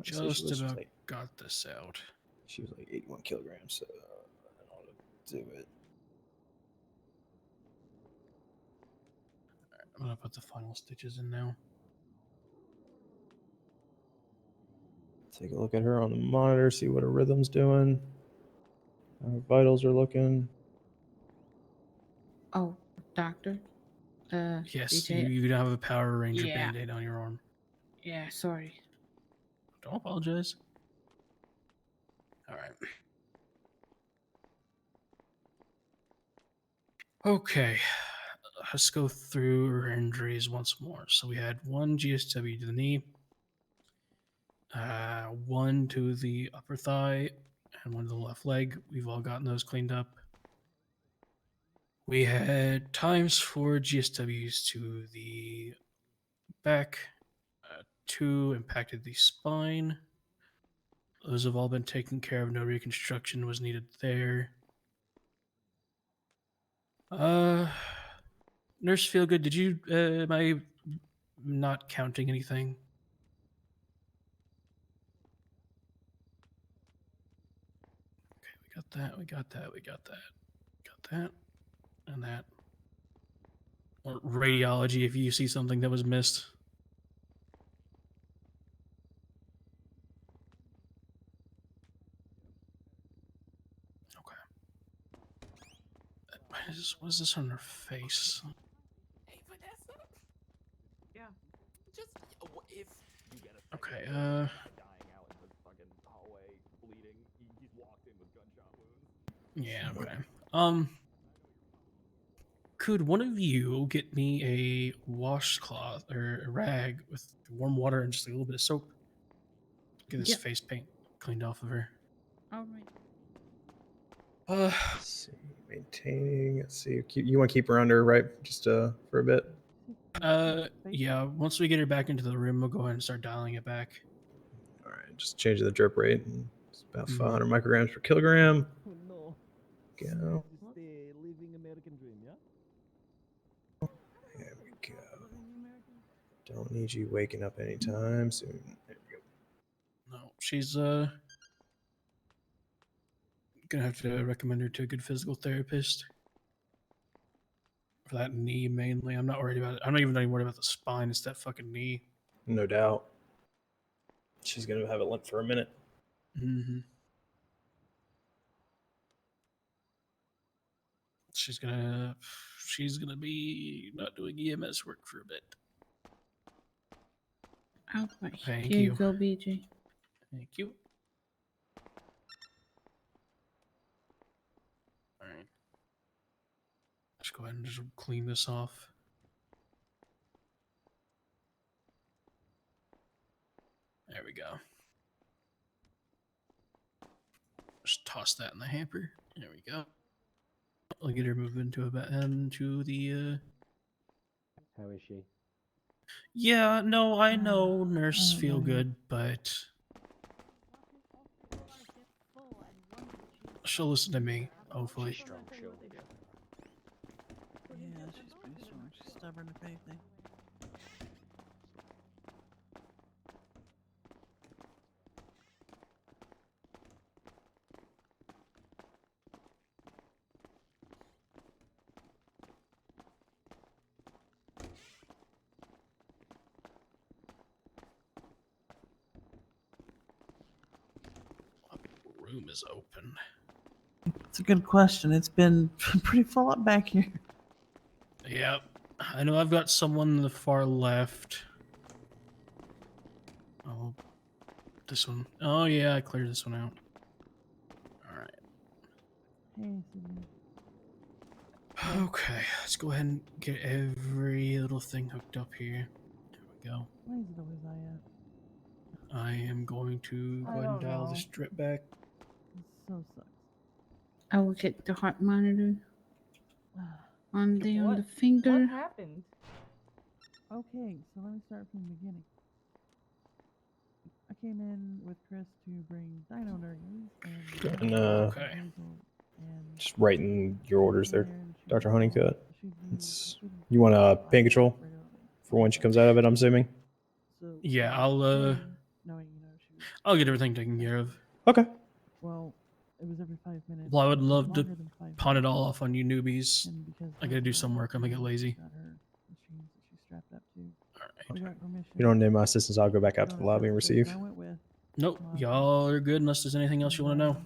Just about got this out. She was like 81 kilograms, so I ought to do it. I'm gonna put the final stitches in now. Take a look at her on the monitor, see what her rhythm's doing, how her vitals are looking. Oh, doctor. Yes, DJ. you don't have a Power Ranger Yeah. band-aid on your arm. Yeah, sorry. Don't apologize. All right. Okay. Let's go through her injuries once more. So we had one GSW to the knee, one to the upper thigh, and one to the left leg. We've all gotten those cleaned up. We had times 4 GSWs to the back, 2 impacted the spine. Those have all been taken care of. No reconstruction was needed there. Nurse Feelgood, did you, am I not counting anything? Okay, we got that, we got that, we got that. Got that, and that. Or radiology if you see something that was missed. Okay. What is this on her face? Hey, Vanessa. Yeah. Just if you get a Okay, dying out in the fucking hallway, bleeding. He's walked in with gunshot wounds. Yeah, okay. Could one of you get me a washcloth or a rag with warm water and just a little bit of soap? Get this face paint cleaned off of her. All right. Let's see, maintaining. Let's see. You want to keep her under, right? Just for a bit. Yeah. Once we get her back into the room, we'll go ahead and start dialing it back. All right, just change the drip rate. It's about 500 micrograms per kilogram. Oh no. Go. Just a living American dream, yeah? There we go. Don't need you waking up anytime soon. There we go. No, she's gonna have to recommend her to a good physical therapist for that knee mainly. I'm not worried about it. I'm not even worried about the spine. It's that fucking knee. No doubt. She's gonna have it limp for a minute. Mm-hmm. She's gonna be not doing EMS work for a bit. All right. Thank Here you. you go, BJ. Thank you. All right. Let's go go ahead and just clean this off. There we go. Just toss that in the hamper. There we go. I'll get her moved into the. How is she? Yeah, no, I know Nurse Alright, feel buddy. good, but she'll listen to me. Hopefully. She's strong, she'll. Yeah, she's pretty strong. She's stubborn if anything. Room is open. It's a good question. It's been pretty full up back here. Yep. I know I've got someone in the far left. Oh, this one. Oh, yeah, I cleared this one out. Alright. Hey, Sydney. Okay, let's go ahead and get every little thing hooked up here. There we go. Why is it always I am going to go ahead and dial the strip back. This so sucks. I will get the heart monitor on the finger. What happened? Okay, so let me start from the beginning. I came in with Chris to bring dino nuggies And Okay. and just writing your orders there, Dr. Honeycutt. she'd It's you want pain control for when she comes out of it, I'm assuming. So Yeah, knowing, you know, she was I'll get everything taken care of. Okay. well, it was every 5 minutes. Well, I would it was love to longer than 5 pawn it minutes. all off on you newbies. And because I gotta do some work. I'm gonna get lazy. got her machines that she's strapped up to. Alright. We got permission. You don't need my assistance, I'll go back out to the lobby and receive. I went with Nope, y'all are good unless there's anything else you want to know.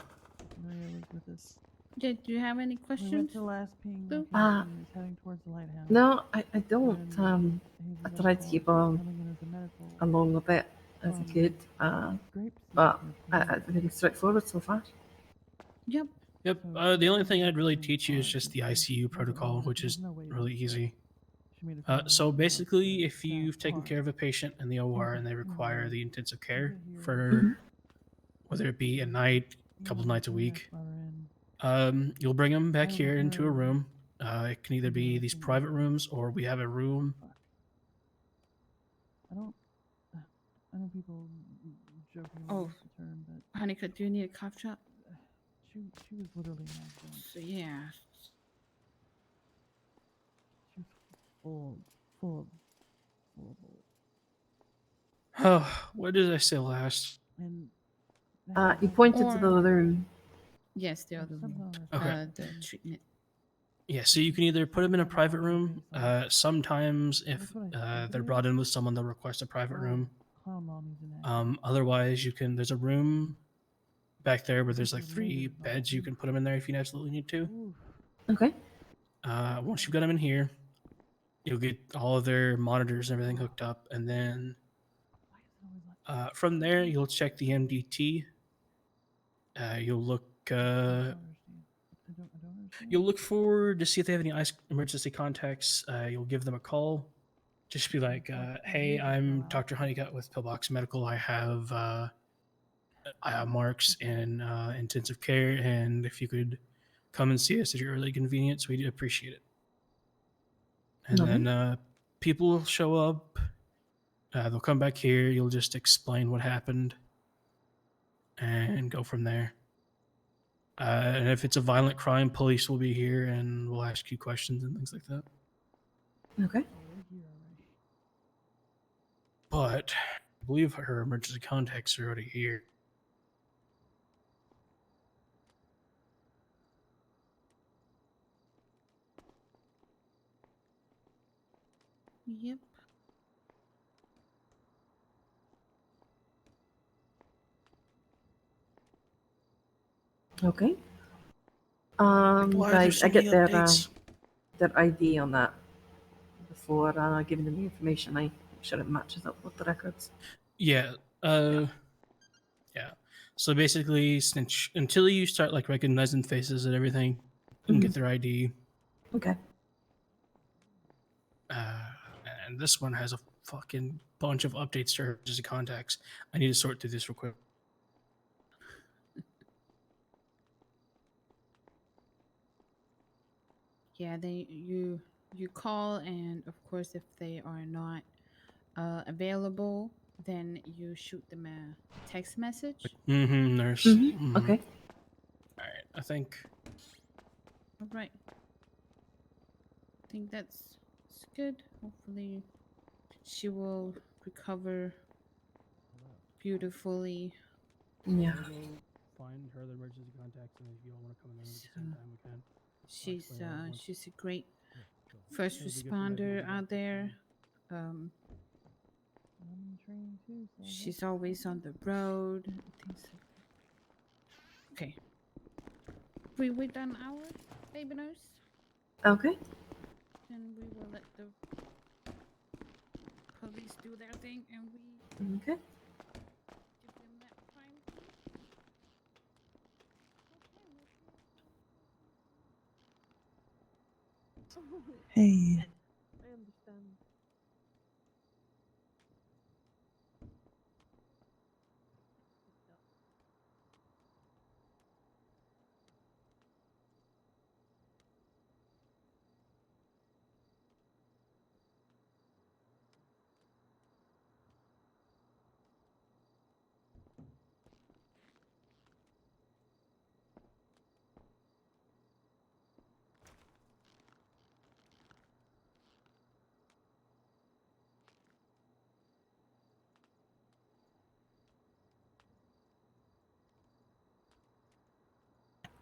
Maria was with us. Did you have any We went questions? to last ping. Boo? location. He was heading towards the lighthouse. No, I don't. And I Hazel tried to got keep called. She was coming in as a medical along a bit as a from kid, grape but seed it's been straightforward so far. Yep. Yep. The only thing I'd really teach you is just the ICU protocol, which is really easy. So basically, if you've taken care of a patient in the OR and they require the intensive care for whether it be a night, a couple nights a week, you'll bring them back here into a room. It can either be these private rooms or we have a room. I know people jokingly Oh, use the term, but Honeycutt, do you need a cough drop? she was literally knocked down. So yeah. She was full of bullets. Oh, what did I say last? And You pointed to the Or- other room. Yes, the other room. Okay. The treatment. Yeah, so you can either put them in a private room. Sometimes if they're brought in with someone, they'll request a private room. Clown mommies in that. Otherwise, you can. There's a room back there where there's like 3 beds. You can put them in there if you absolutely need to. Okay. Once you've got them in here, you'll get all of their monitors and everything hooked up, and then from there you'll check the MDT. You'll look. You'll look forward to see if they have any emergency contacts. You'll give them a call. Just be like, "Hey, I'm Dr. Honeycutt with Pillbox Medical. I have marks in intensive care, and if you could come and see us at your early convenience, we'd appreciate it." And then people will show up. They'll come back here. You'll just explain what happened and go from there. And if it's a violent crime, police will be here and will ask you questions and things like that. Okay. But I believe her emergency contacts are already here. Yep. Okay. Why are there Right, so I get many updates? their ID on that before giving them the information. I make sure it matches up with the records. Yeah. Yeah. So basically, until you start like recognizing faces and everything, you can get their ID. Okay. And this one has a fucking bunch of updates to her emergency contacts. I need to sort through this real quick. Yeah, you call, and of course, if they are not available, then you shoot them a text message. Mm-hmm, nurse. Mm-hmm. Okay. All right, I think. All right. I think that's good. Hopefully, she will recover beautifully. Yeah. I'll go find her other emergency contacts, and if you all want to come in there at the same time, we can. She's a great Cool. first It'll be good for me to be able responder to out there. I'm in training too, so She's always on the road and things like that. Okay. We wait an hour, baby nurse. Okay. Then we will let the police do their thing, and we Okay. give them that time. Hey. I understand.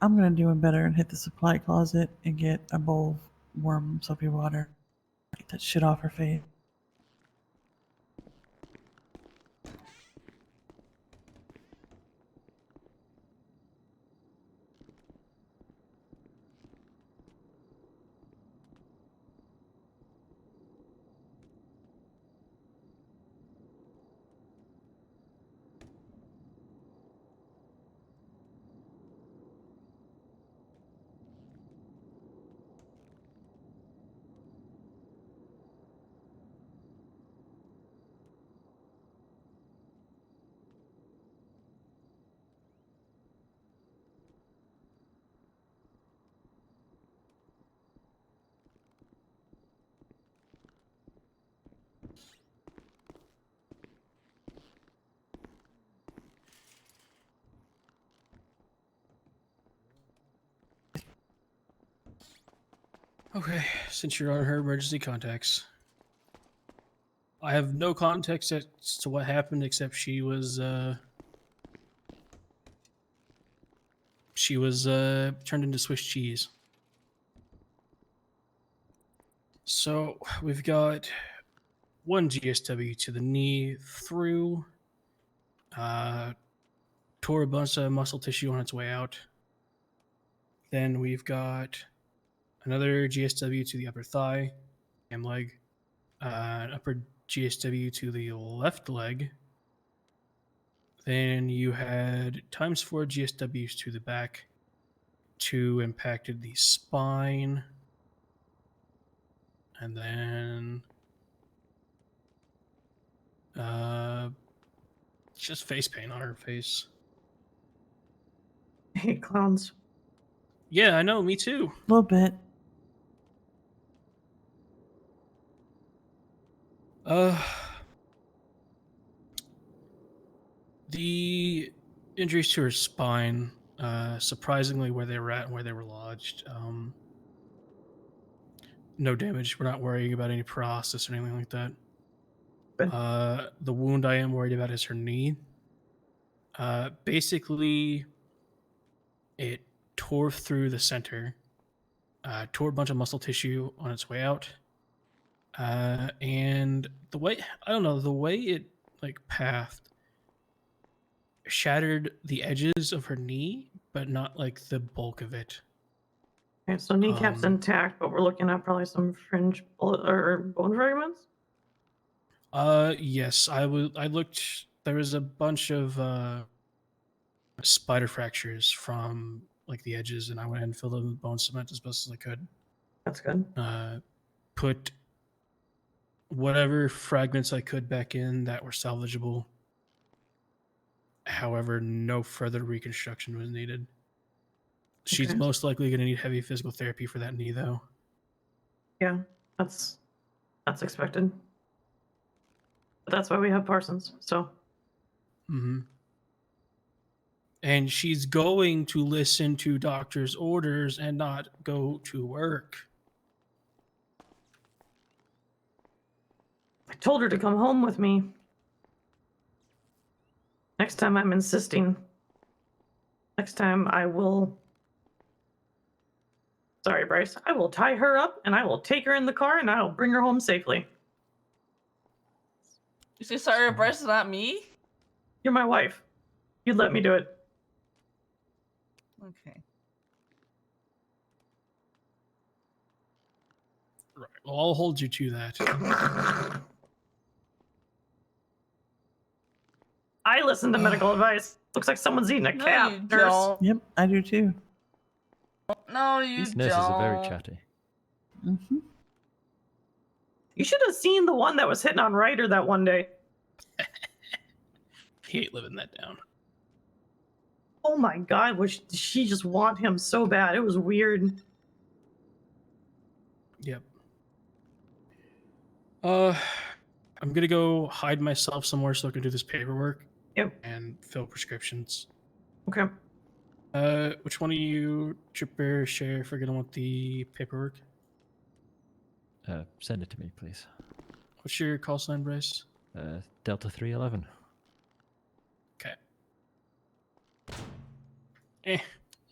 I'm gonna do one better and hit the supply closet and get a bowl of warm soapy water. Get that shit off her face. Okay, since you're on her emergency contacts, I have no context as to what happened except she was turned into Swiss cheese. So we've got one GSW to the knee through, tore a bunch of muscle tissue on its way out. Then we've got another GSW to the upper thigh and leg, an upper GSW to the left leg. Then you had ×4 GSWs to the back. 2 impacted the spine. And then just face paint on her face. I hate clowns. Yeah, I know, me too. A little bit. The injuries to her spine, surprisingly where they were at and where they were lodged, no damage. We're not worrying about any paralysis or anything like that. The wound I am worried about is her knee. Basically, it tore through the center, tore a bunch of muscle tissue on its way out, and the way it like pathed shattered the edges of her knee, but not like the bulk of it. Okay, so kneecap's intact, but we're looking at probably some fringe or bone fragments. Yes, I looked. There was a bunch of spider fractures from like the edges, and I went ahead and filled them with bone cement as best as I could. That's good. Put whatever fragments I could back in that were salvageable. However, no further reconstruction was needed. She's Okay. most likely going to need heavy physical therapy for that knee, though. Yeah, that's expected. But that's why we have Parsons. So Mm-hmm. And she's going to listen to doctor's orders and not go to work. I told her to come home with me. Next time I'm insisting. Next time I will. Sorry, Bryce. I will tie her up and I will take her in the car and I will bring her home safely. You say sorry, Bryce, not me? You're my wife. You'd let me do it. Okay. Right. Well, I'll hold you to that. I listen to medical advice. Looks like someone's eating a No, cat. you Nurse. don't. Yep, I do too. No, you These don't. nurses are very chatty. Mm-hmm. You should have seen the one that was hitting on Ryder that one day. He ain't living that down. Oh my god, did she just want him so bad? It was weird. Yep. I'm gonna go hide myself somewhere so I can do this paperwork. Yep. And fill prescriptions. Okay. Which one of you, Tripper, Sheriff, are gonna want the paperwork? Send it to me, please. What's your call sign, Bryce? Delta 311. Okay. Eh.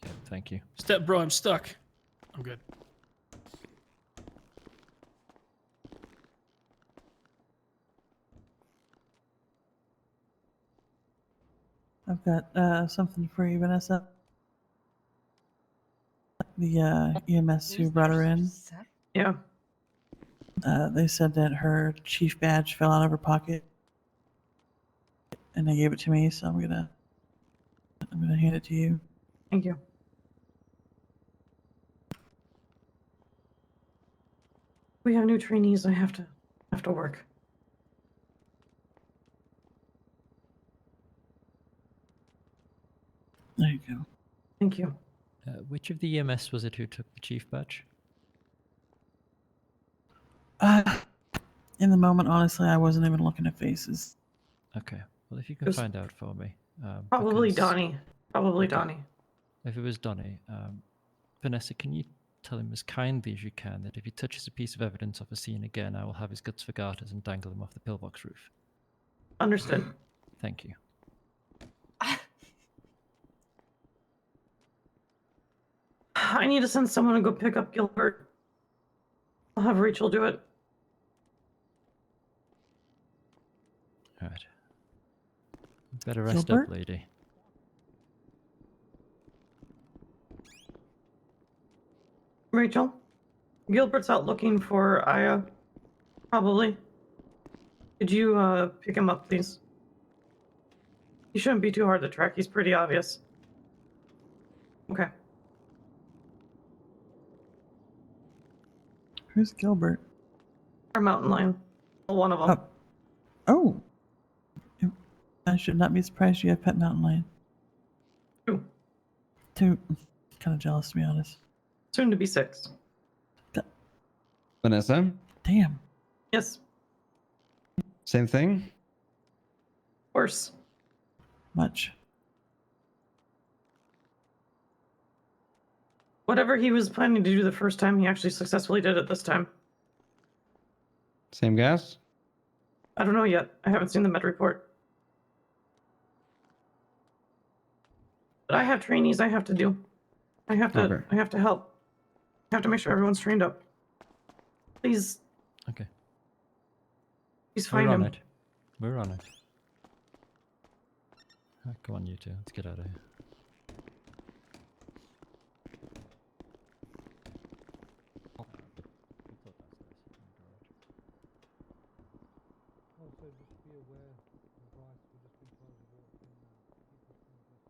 Yeah, thank you. Step bro, I'm stuck. I'm good. I've got something for you, Vanessa. The EMS who brought her in, Yeah. they said that her chief badge fell out of her pocket, and they gave it to me. So I'm gonna hand it to you. Thank you. We have new trainees. I have to work. There you go. Thank you. Which of the EMS was it who took the chief badge? In the moment, honestly, I wasn't even looking at faces. Okay. Well, if you can find out for me. Probably because- Donnie. Probably Okay. Donnie. If it was Donnie, Vanessa, can you tell him as kindly as you can that if he touches a piece of evidence off a scene again, I will have his guts for garters and dangle him off the pillbox roof? Understood. Thank you. I need to send someone to go pick up Gilbert. I'll have Rachel do it. All right. Better rest Gilbert? up, lady. Rachel, Gilbert's out looking for Aya. Probably. Could you pick him up, please? He shouldn't be too hard to track. He's pretty obvious. Okay. Who's Gilbert? Our mountain lion. One of them. Oh. I should not be surprised you have pet mountain lion. Two. Two. Kind of jealous, to be honest. Soon to be 6. Vanessa? Damn. Yes. Same thing? Worse. Much. Whatever he was planning to do the first time, he actually successfully did it this time. Same gas? I don't know yet. I haven't seen the med report. But I have trainees I have to do. I have to Okay. I have to help. I have to make sure everyone's trained up. Please. Okay. Please We're find on him. it. We're on it. Come on, you two. Let's get out of here. Also, just be aware, Bryce will just be told to walk in people from just.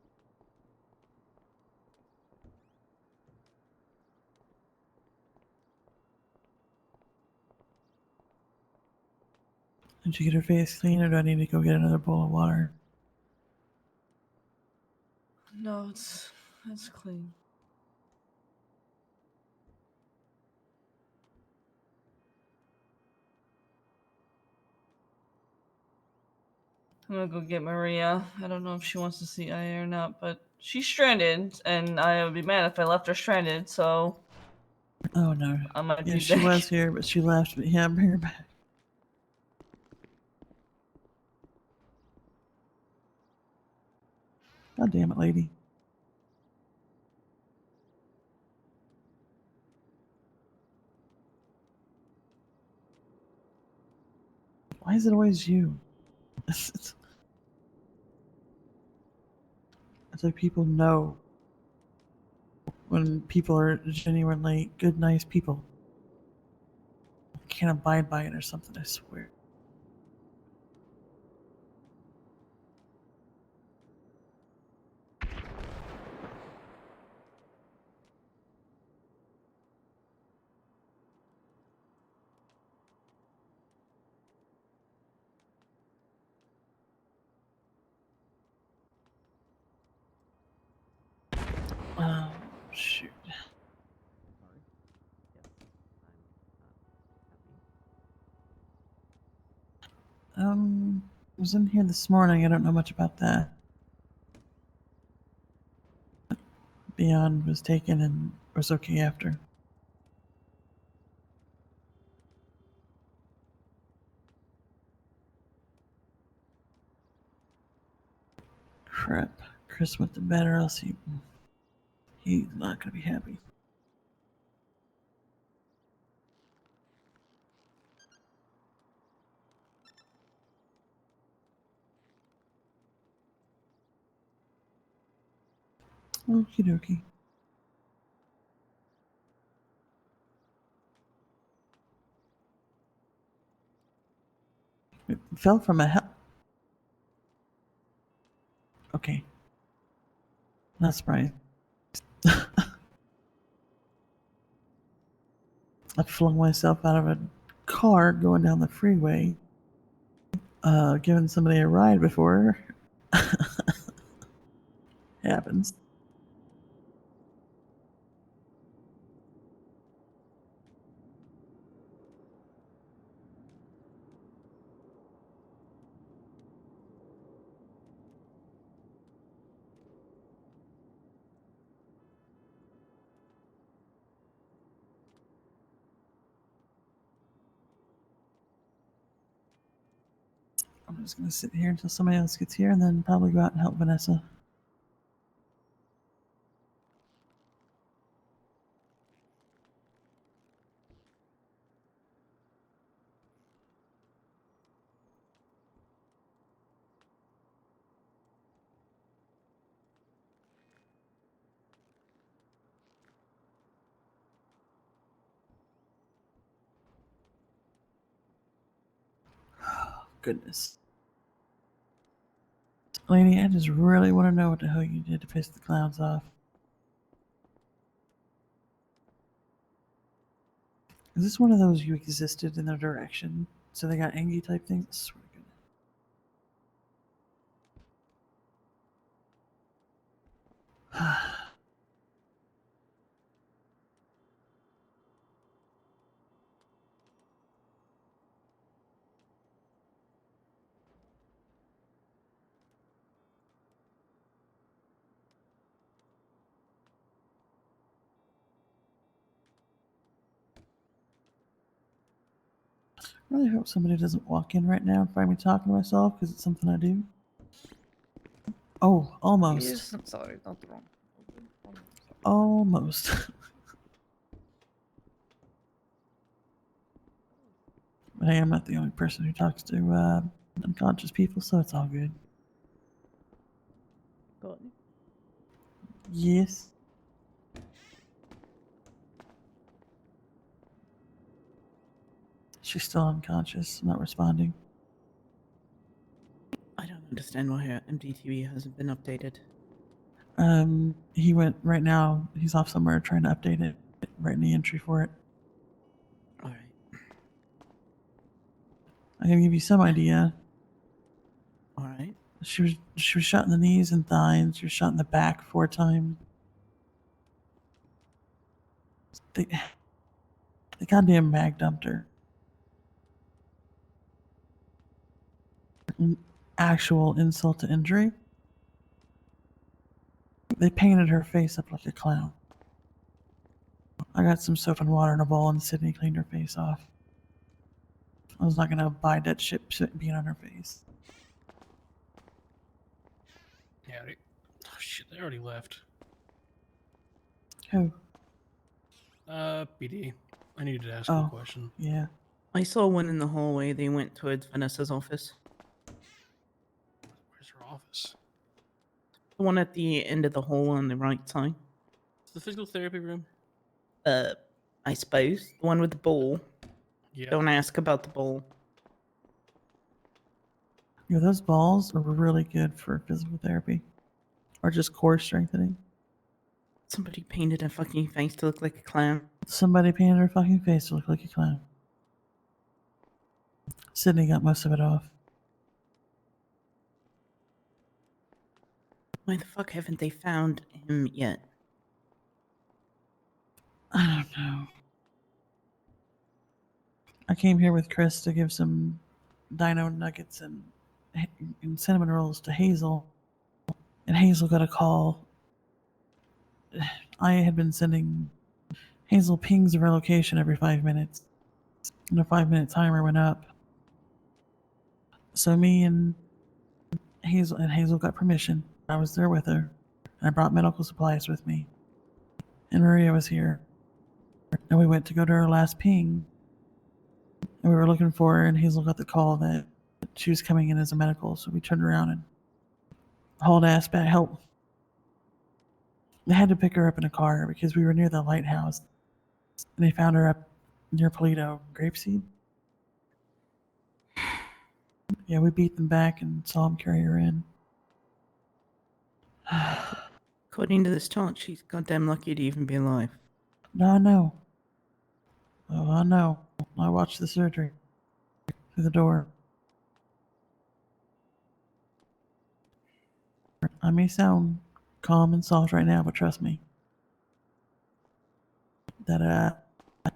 Did she get her face clean, or do I need to go get another bowl of water? No, it's clean. I'm gonna go get Maria. I don't know if she wants to see Aya or not, but she's stranded, and I would be mad if I left her stranded. So Oh no. I might Yeah, be she back. was here, but she left. But yeah, bring her back. God damn it, lady. Why is it always you? It's like people know when people are genuinely good, nice people. I can't abide by it or something, I swear. Oh, shoot. I was in here this morning. I don't know much about that. Beyond was taken and was okay after. Crap. Chris went to bed or else he's not gonna be happy. Okie dokie. It fell from a hell. Okay. Not surprised. I flung myself out of a car going down the freeway, giving somebody a ride before. Happens. I'm just gonna sit here until somebody else gets here and then probably go out and help Vanessa. Goodness. Lady, I just really want to know what the hell you did to piss the clowns off. Is this one of those you existed in their direction, so they got angry type things? I swear to goodness. I really hope somebody doesn't walk in right now and find me talking to myself, because it's something I do. Oh, almost. Yes, I'm sorry, not wrong. Almost. But hey, I'm not the only person who talks to unconscious people, so it's all good. Courtney? Yes. She's still unconscious, not responding. I don't understand why her MDTV hasn't been updated. He went right now. He's off somewhere trying to update it, writing the entry for it. Alright. I can give you some idea. All right. She was shot in the knees and thighs. She was shot in the back 4 times. They goddamn mag dumped her. An actual insult to injury. They painted her face up like a clown. I got some soap and water in a bowl and Sydney cleaned her face off. I was not gonna abide that shit being on her face. Yeah. Oh shit! They already left. Who? BD. I needed to ask you a question. Yeah. I saw one in the hallway. They went towards Vanessa's office. Where's her office? The one at the end of the hall on the right side. The physical therapy room. I suppose the one with the ball. Yeah. Don't ask about the ball. Yeah, those balls are really good for physical therapy. Or just core strengthening. Somebody painted her fucking face to look like a clown. Somebody painted her fucking face to look like a clown. Sydney got most of it off. Why the fuck haven't they found him yet? I don't know. I came here with Chris to give some dino nuggets and cinnamon rolls to Hazel. And Hazel got a call. I had been sending Hazel pings of her location every 5 minutes. And the 5-minute timer went up. So me and Hazel got permission. I was there with her. And I brought medical supplies with me. And Maria was here. And we went to go to her last ping. And we were looking for her, and Hazel got the call that she was coming in as a medical, so we turned around and hauled ass back help. They had to pick her up in a car because we were near the lighthouse. And they found her up near Polito Grapeseed. Yeah, we beat them back and saw them carry her in. According to this chart, she's goddamn lucky to even be alive. No, I know. Oh, I know. I watched the surgery through the door. I may sound calm and soft right now, but trust me. That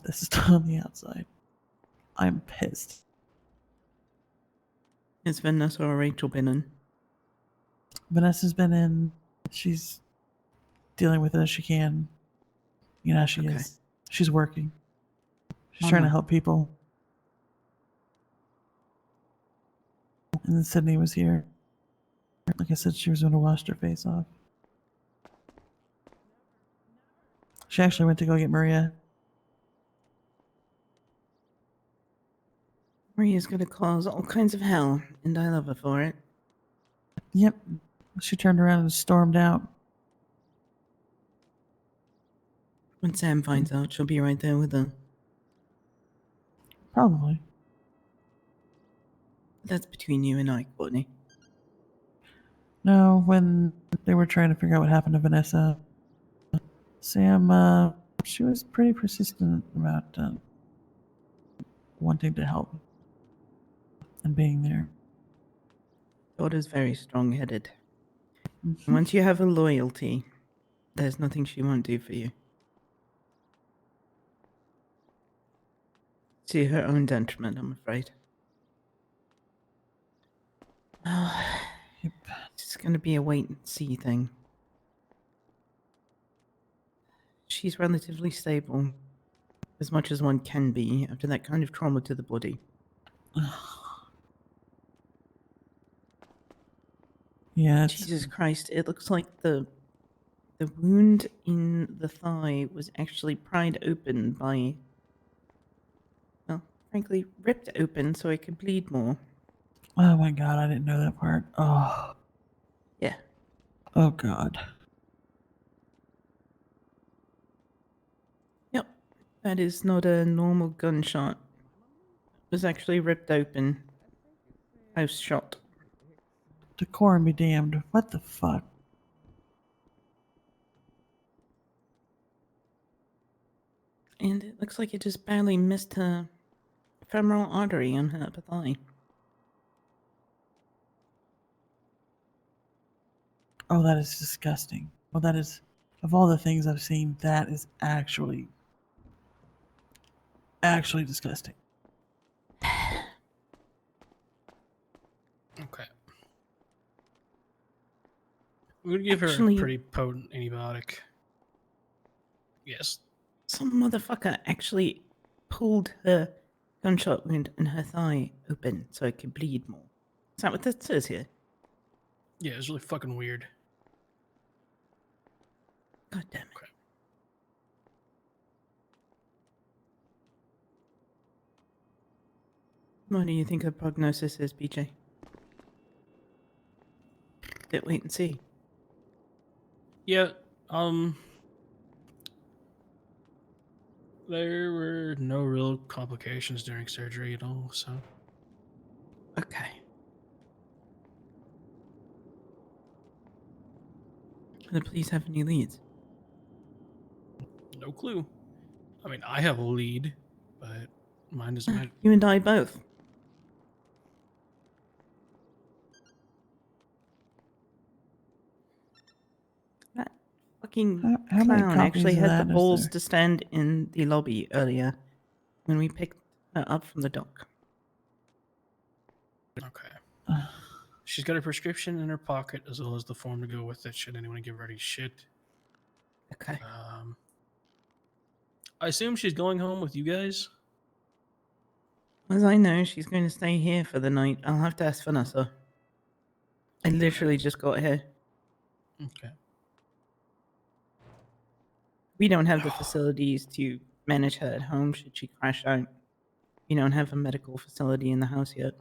this is still on the outside. I'm pissed. Has Vanessa or Rachel been in? Vanessa's been in. She's dealing with it as she can. You know how she is. She's working. She's trying to help people. And then Sydney was here. Like I said, she was going to wash her face off. She actually went to go get Maria. Maria's gonna cause all kinds of hell, and I love her for it. Yep. She turned around and stormed out. When Sam finds out, she'll be right there with her. Probably. That's between you and I, Courtney. No, when they were trying to figure out what happened to Vanessa, Sam, she was pretty persistent about wanting to help and being there. Daughter's very strong-headed. Once you have a loyalty, there's nothing she won't do for you. To her own detriment, I'm afraid. It's going to be a wait-and-see thing. She's relatively stable, as much as one can be after that kind of trauma to the body. Yeah. Jesus Christ! It looks like the wound in the thigh was actually pried open by, well, frankly, ripped open so it could bleed more. Oh my god, I didn't know that part. Oh. Yeah. Oh god. Yep. That is not a normal gunshot. It was actually ripped open. House shot. Decorum be damned. What the fuck? And it looks like it just barely missed her femoral artery on her upper thigh. Oh, that is disgusting. Well, that is, of all the things I've seen, that is actually disgusting. Okay. I'm gonna give her a Actually- pretty potent antibiotic. Yes. Some motherfucker actually pulled her gunshot wound in her thigh open so it could bleed more. Is that what that says here? Yeah, it's really fucking weird. God damn it. Okay. What do you think her prognosis is, BJ? Let's wait and see. Yeah, there were no real complications during surgery at all, so. Okay. Do the police have any leads? No clue. I mean, I have a lead, but mine doesn't matter. You and I both. That fucking How many clown copies actually of had the that is balls there? to stand in the lobby earlier when we picked her up from the dock. Okay. She's got her prescription in her pocket as well as the form to go with it should anyone give her any shit. Okay. I assume she's going home with you guys? As I know, she's going to stay here for the night. I'll have to ask Vanessa. I literally just got here. Okay. We don't have the facilities to manage her at home should she crash out. We don't have a medical facility in the house yet.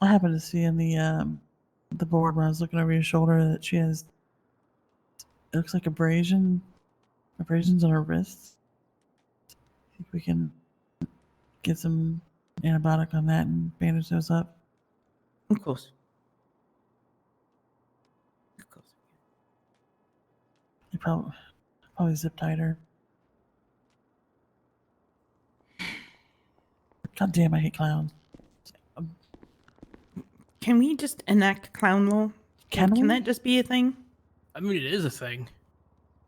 I happened to see in the board when I was looking over your shoulder that she has, it looks like abrasions on her wrists. Think we can get some antibiotic on that and bandage those up. Of course. Of course. You probably zip tied her. God damn, I hate clowns. Can we just enact clown law? Can we? that just be a thing? I mean, it is a thing.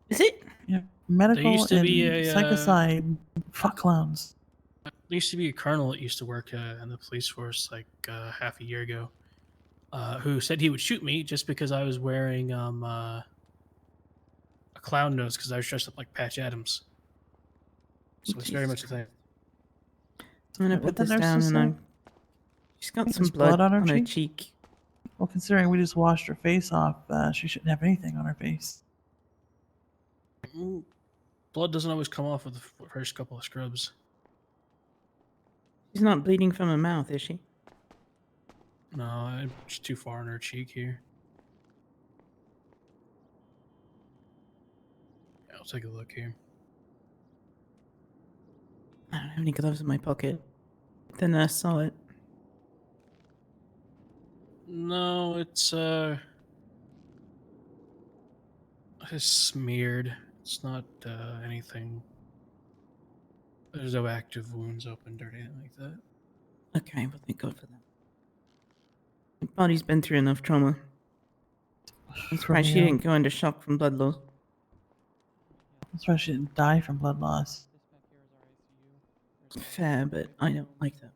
Is it? Yeah, medical There used to and be a, psychicide. Fuck clowns. There used to be a colonel that used to work in the police force like half a year ago, who said he would shoot me just because I was wearing a clown nose because I was dressed up like Patch Adams. So it's very much a thing. I'm gonna What put the this nurse down just and said? I'm. She's got Think some there's blood, on her cheek? cheek. Well, considering we just washed her face off, she shouldn't have anything on her face. Blood doesn't always come off with the first couple of scrubs. She's not bleeding from her mouth, is she? No, it's too far on her cheek here. Yeah, I'll take a look here. I don't have any gloves in my pocket. The nurse saw it. No, it's smeared. It's not anything. There's no active wounds opened or anything like that. Okay, well, thank God for that. The body's been through enough trauma. I'm surprised she real. didn't go into shock from blood loss. That's why she didn't die from blood loss. Fair, but I don't like that.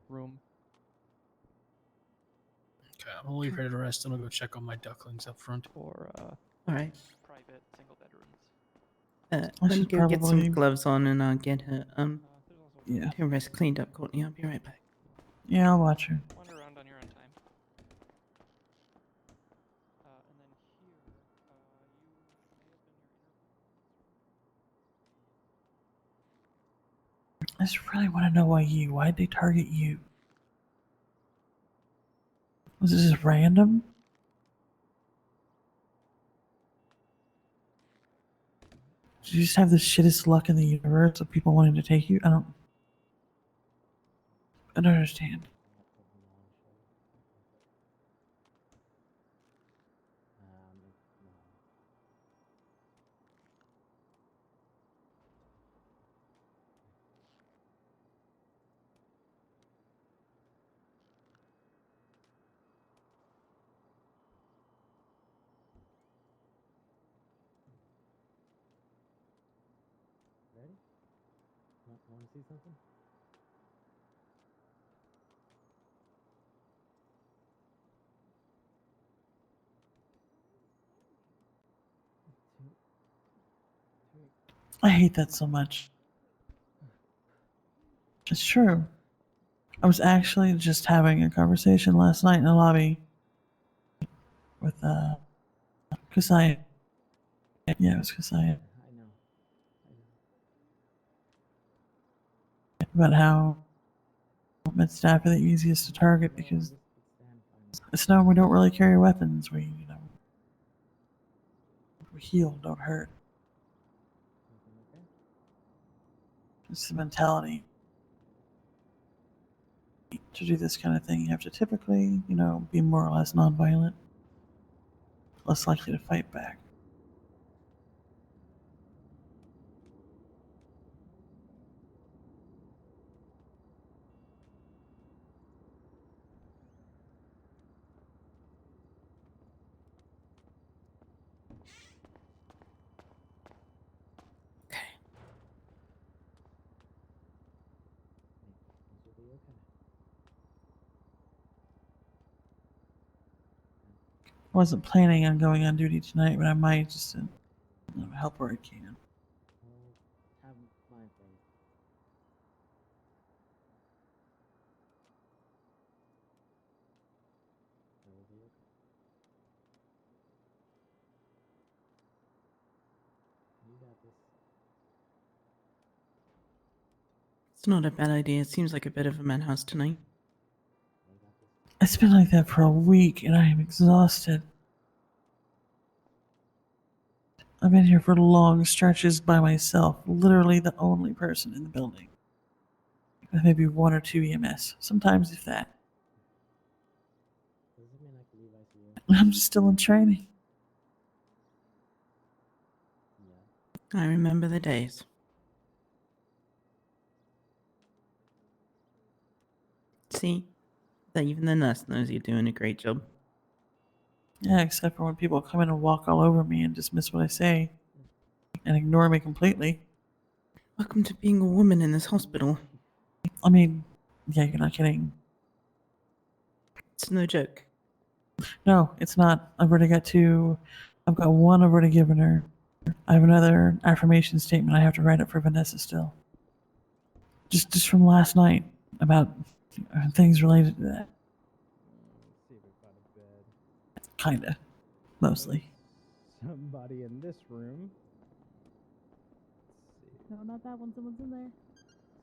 Room. Okay, I'm gonna leave her to rest and I'll go check on my ducklings up front. For Alright. private single bedrooms. Let me should go get some probably- gloves on and I'll get her, Yeah. her rest cleaned up, Courtney. I'll be right back. Yeah, I'll watch her. Wander around on your own time. And then here, you I just really want to know why'd they target you? Was it just random? Did you just have the shittest luck in the universe of people wanting to take you? I don't understand. Want to see something? I hate that so much. It's true. I was actually just having a conversation last night in the lobby with Kasaya. Yeah, it was Kasaya. I know. About how med staff are the easiest to target because it's known we don't really carry weapons. We heal, don't hurt. It's the mentality. To do this kind of thing, you have to typically, be more or less nonviolent, less likely to fight back. You'll be okay. I wasn't planning on going on duty tonight, but I might just to help where I can. Have my faith. I will be okay. You got this. It's not a bad idea. It seems like a bit of a madhouse tonight. It's been like that for a week, and I am exhausted. I've been here for long stretches by myself, literally the only person in the building. With maybe one or two EMS, sometimes if that. Does it mean I can leave ICU? I'm just still in training. Yeah. I remember the days. See? That even the nurse knows you're doing a great job. Yeah, except for when people come in and walk all over me and dismiss what I say and ignore me completely. Welcome to being a woman in this hospital. I mean, yeah, you're not kidding. It's no joke. No, it's not. I've got one I've already given her. I have another affirmation statement I have to write up for Vanessa still. Just from last night about things related to that. Let's see if we found a bed. Kinda. Mostly. Somebody in this room. Let's see. No, not that one. Someone's in there.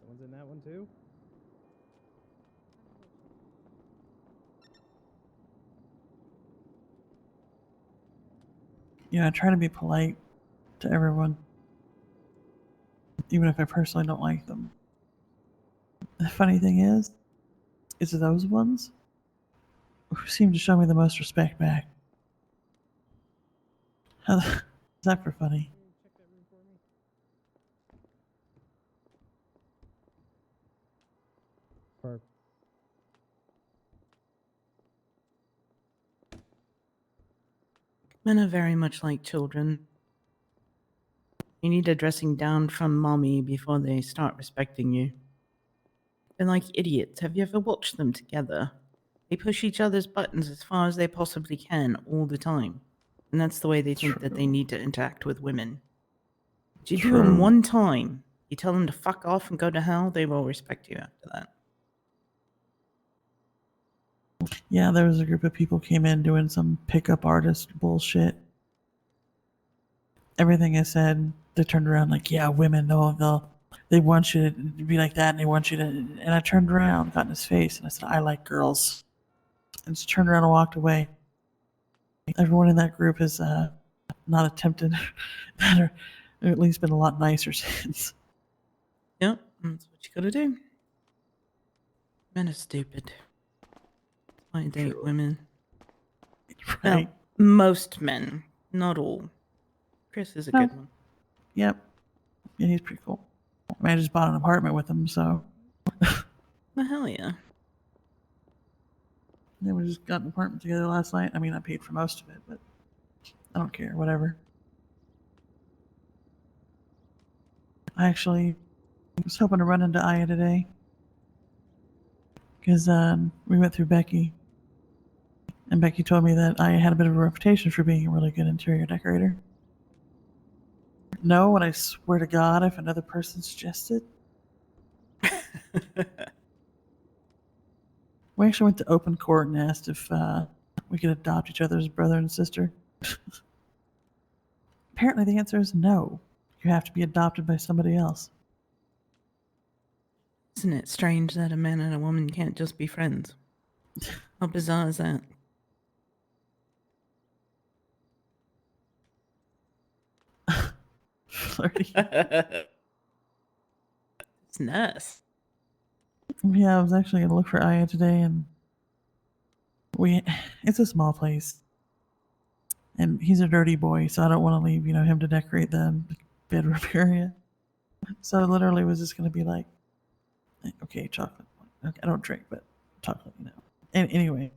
Someone's in that one too? Yeah, I try to be polite to everyone. Even if I personally don't like them. The funny thing is those ones who seem to show me the most respect back. How's that for funny? Check that room for me. Perfect. Men are very much like children. You need a dressing down from mommy before they start respecting you. They're like idiots. Have you ever watched them together? They push each other's buttons as far as they possibly can all the time. And that's the way they think that they True. need to interact with women. But you do True. them one time, you tell them to fuck off and go to hell, they will respect you after that. Yeah, there was a group of people came in doing some pickup artist bullshit. Everything I said, they turned around like, yeah, women, they want you to be like that, and they want you to. And I turned around, got in his face, and I said, I like girls. And just turned around and walked away. Everyone in that group has not attempted, or at least been a lot nicer since. Yep, that's what you gotta do. Men are stupid. I date True. women. Right. Well, most men, not all. Chris is a No. good one. Yep. Yeah, he's pretty cool. I mean, I just bought an apartment with him, so. The hell yeah. Yeah, we just got an apartment together last night. I mean, I paid for most of it, but I don't care. Whatever. I actually was hoping to run into Aya today. Because we went through Becky. And Becky told me that Aya had a bit of a reputation for being a really good interior decorator. No, and I swear to God, if another person suggests it. We actually went to open court and asked if we could adopt each other's brother and sister. Apparently the answer is no. You have to be adopted by somebody else. Isn't it strange that a man and a woman can't just be friends? How bizarre is that? Flirty. It's nuts. Yeah, I was actually going to look for Aya today, and it's a small place. And he's a dirty boy, so I don't want to leave, him to decorate the bedroom area. So it literally was just going to be like, okay, chocolate. Okay, I don't drink, but chocolate, And anyway,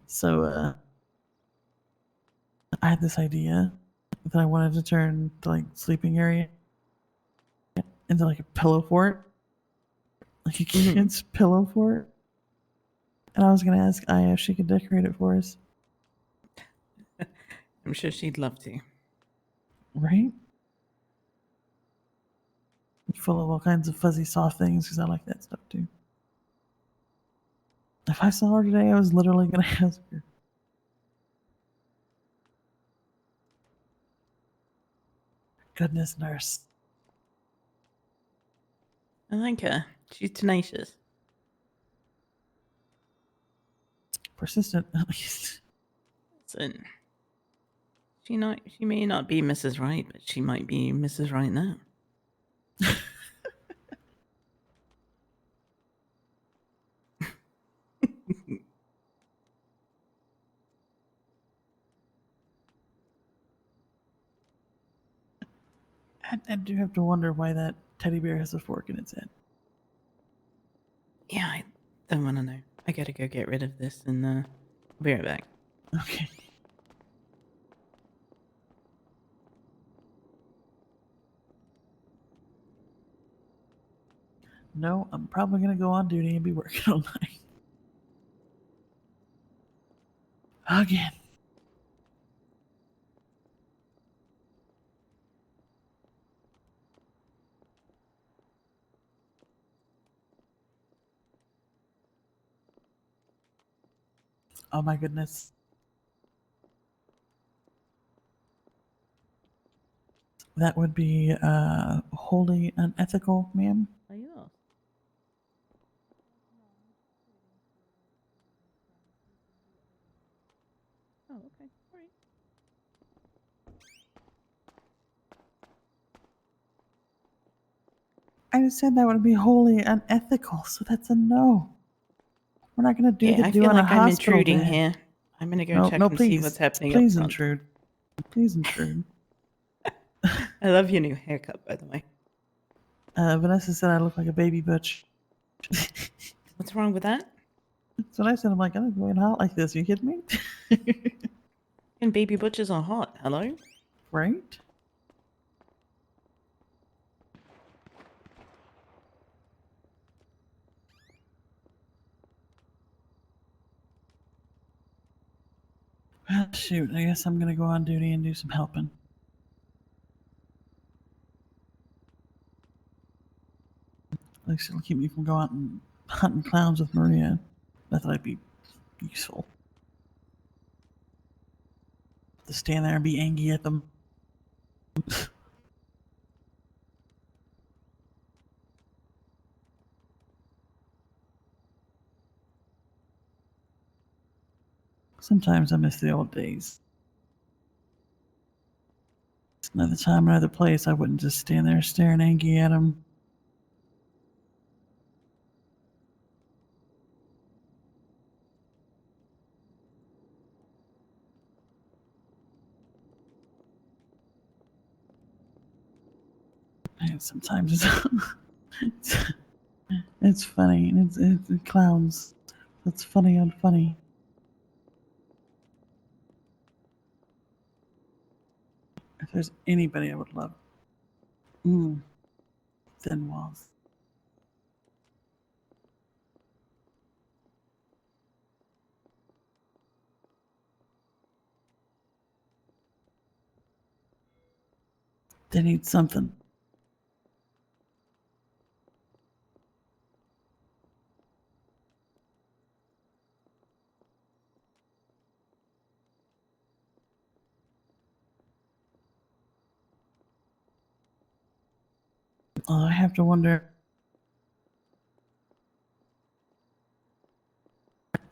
so I had this idea that I wanted to turn the sleeping area into a pillow fort, like a kid's pillow fort. And I was going to ask Aya if she could decorate it for us. I'm sure she'd love to. Right? Full of all kinds of fuzzy soft things, because I like that stuff too. If I saw her today, I was literally going to ask her. Goodness, nurse. I like her. She's tenacious. Persistent, at least. Listen, she may not be Mrs. Right, but she might be Mrs. Right now. I do have to wonder why that teddy bear has a fork in its head. Yeah, I don't want to know. I gotta go get rid of this and I'll be right back. Okay. No, I'm probably going to go on duty and be working all night. Again. Oh my goodness. That would be wholly unethical, ma'am. Oh, yeah. Oh, okay. All right. I just said that would be wholly unethical, so that's a no. We're not going to do Yeah, the I do feel on a like I'm hospital intruding bed. here. I'm gonna go No, check no, and please, see what's happening please up front. intrude. Please intrude. I love your new haircut, by the way. Vanessa said I look like a baby butch. What's wrong with that? That's what I said. I'm like, I'm going hot like this. You kidding me? And baby butches are hot. Hello? Right? Well, shoot. I guess I'm going to go on duty and do some helping. At least it'll keep me from going out and hunting clowns with Maria. Not that I'd be useful. To stand there and be angry at them. Sometimes I miss the old days. Another time, another place, I wouldn't just stand there staring angry at them. And sometimes it's funny. It's clowns. It's funny and funny. If there's anybody I would love, thin walls. They need something. I have to wonder.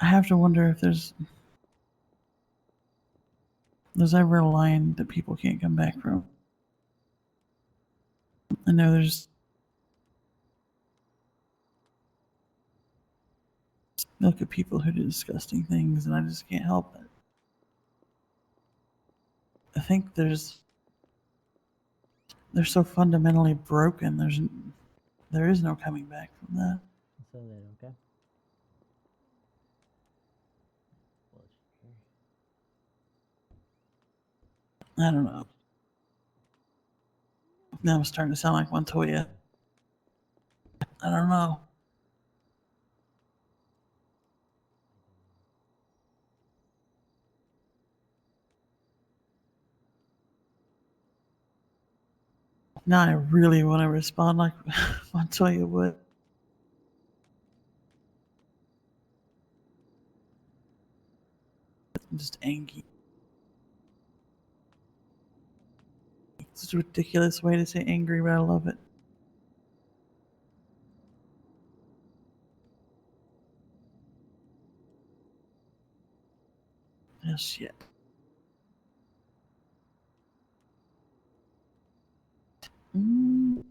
I have to wonder if there's ever a line that people can't come back from. I know there's look at people who do disgusting things, and I just can't help it. I think they're so fundamentally broken. There is no coming back from that. So they don't go. I don't know. Now I'm starting to sound like Montoya. I don't know. Now I really want to respond like Montoya would. I'm just angry. It's a ridiculous way to say angry, but I love it. Oh, shit. Mm.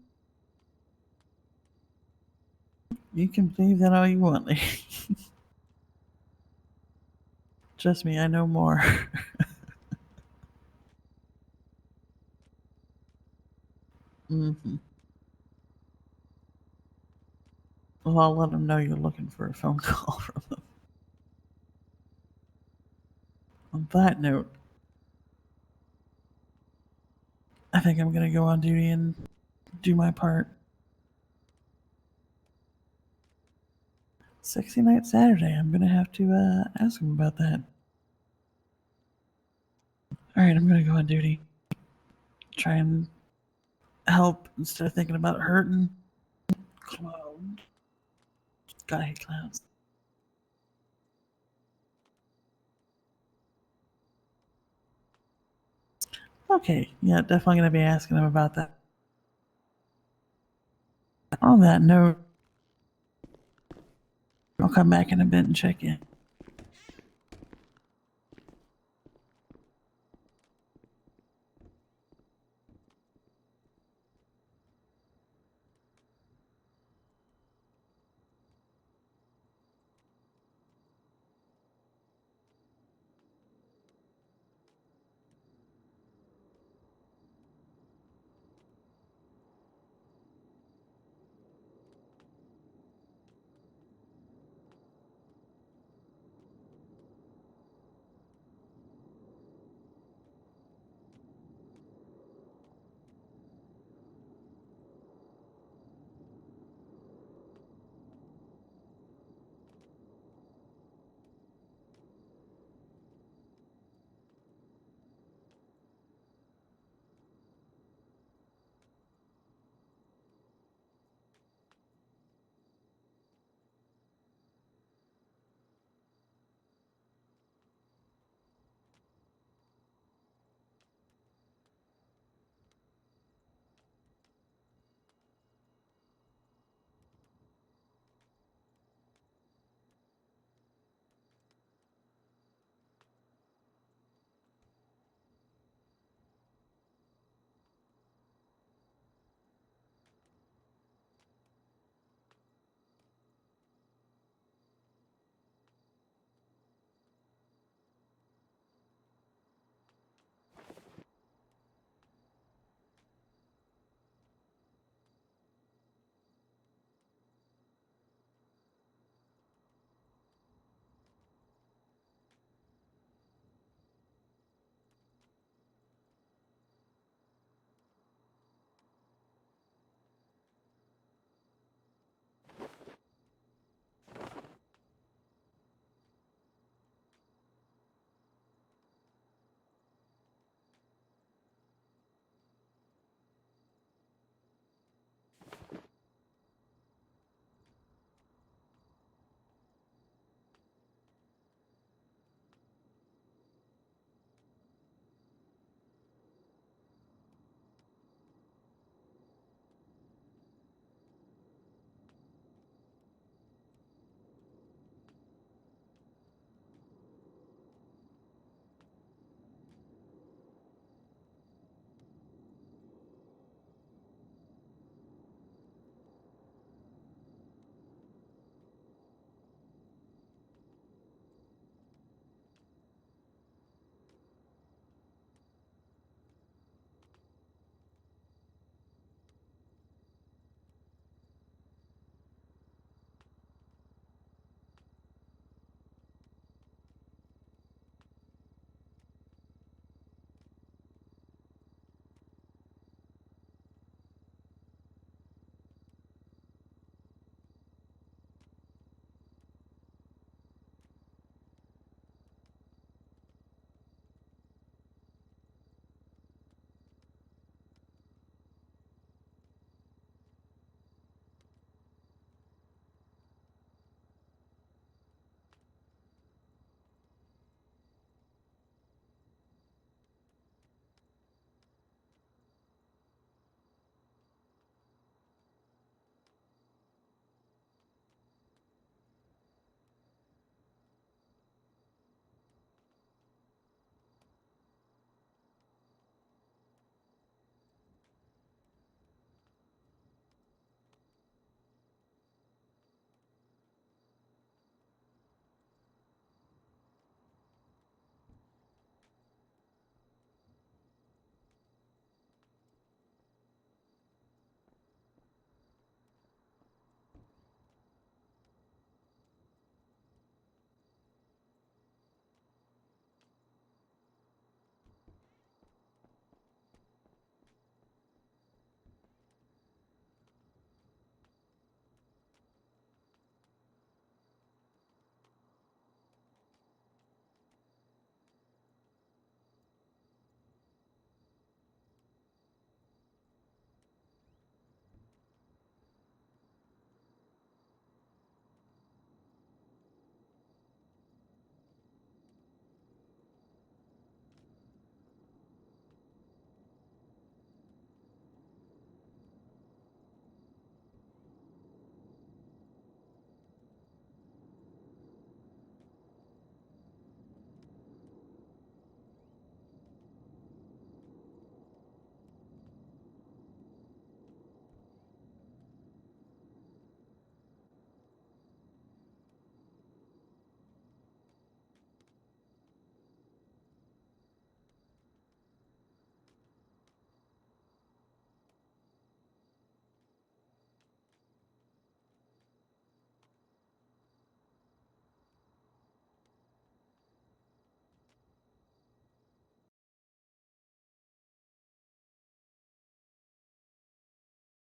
You can believe that all you want. Trust me, I know more. Mm-hmm. Well, I'll let them know you're looking for a phone call from them. On that note, I think I'm going to go on duty and do my part. Sexy Night Saturday. I'm going to have to ask him about that. Alright, I'm going to go on duty. Try and help instead of thinking about hurting. Clown. God, I hate clowns. Okay, yeah, definitely going to be asking him about that. On that note, I'll come back in a bit and check in.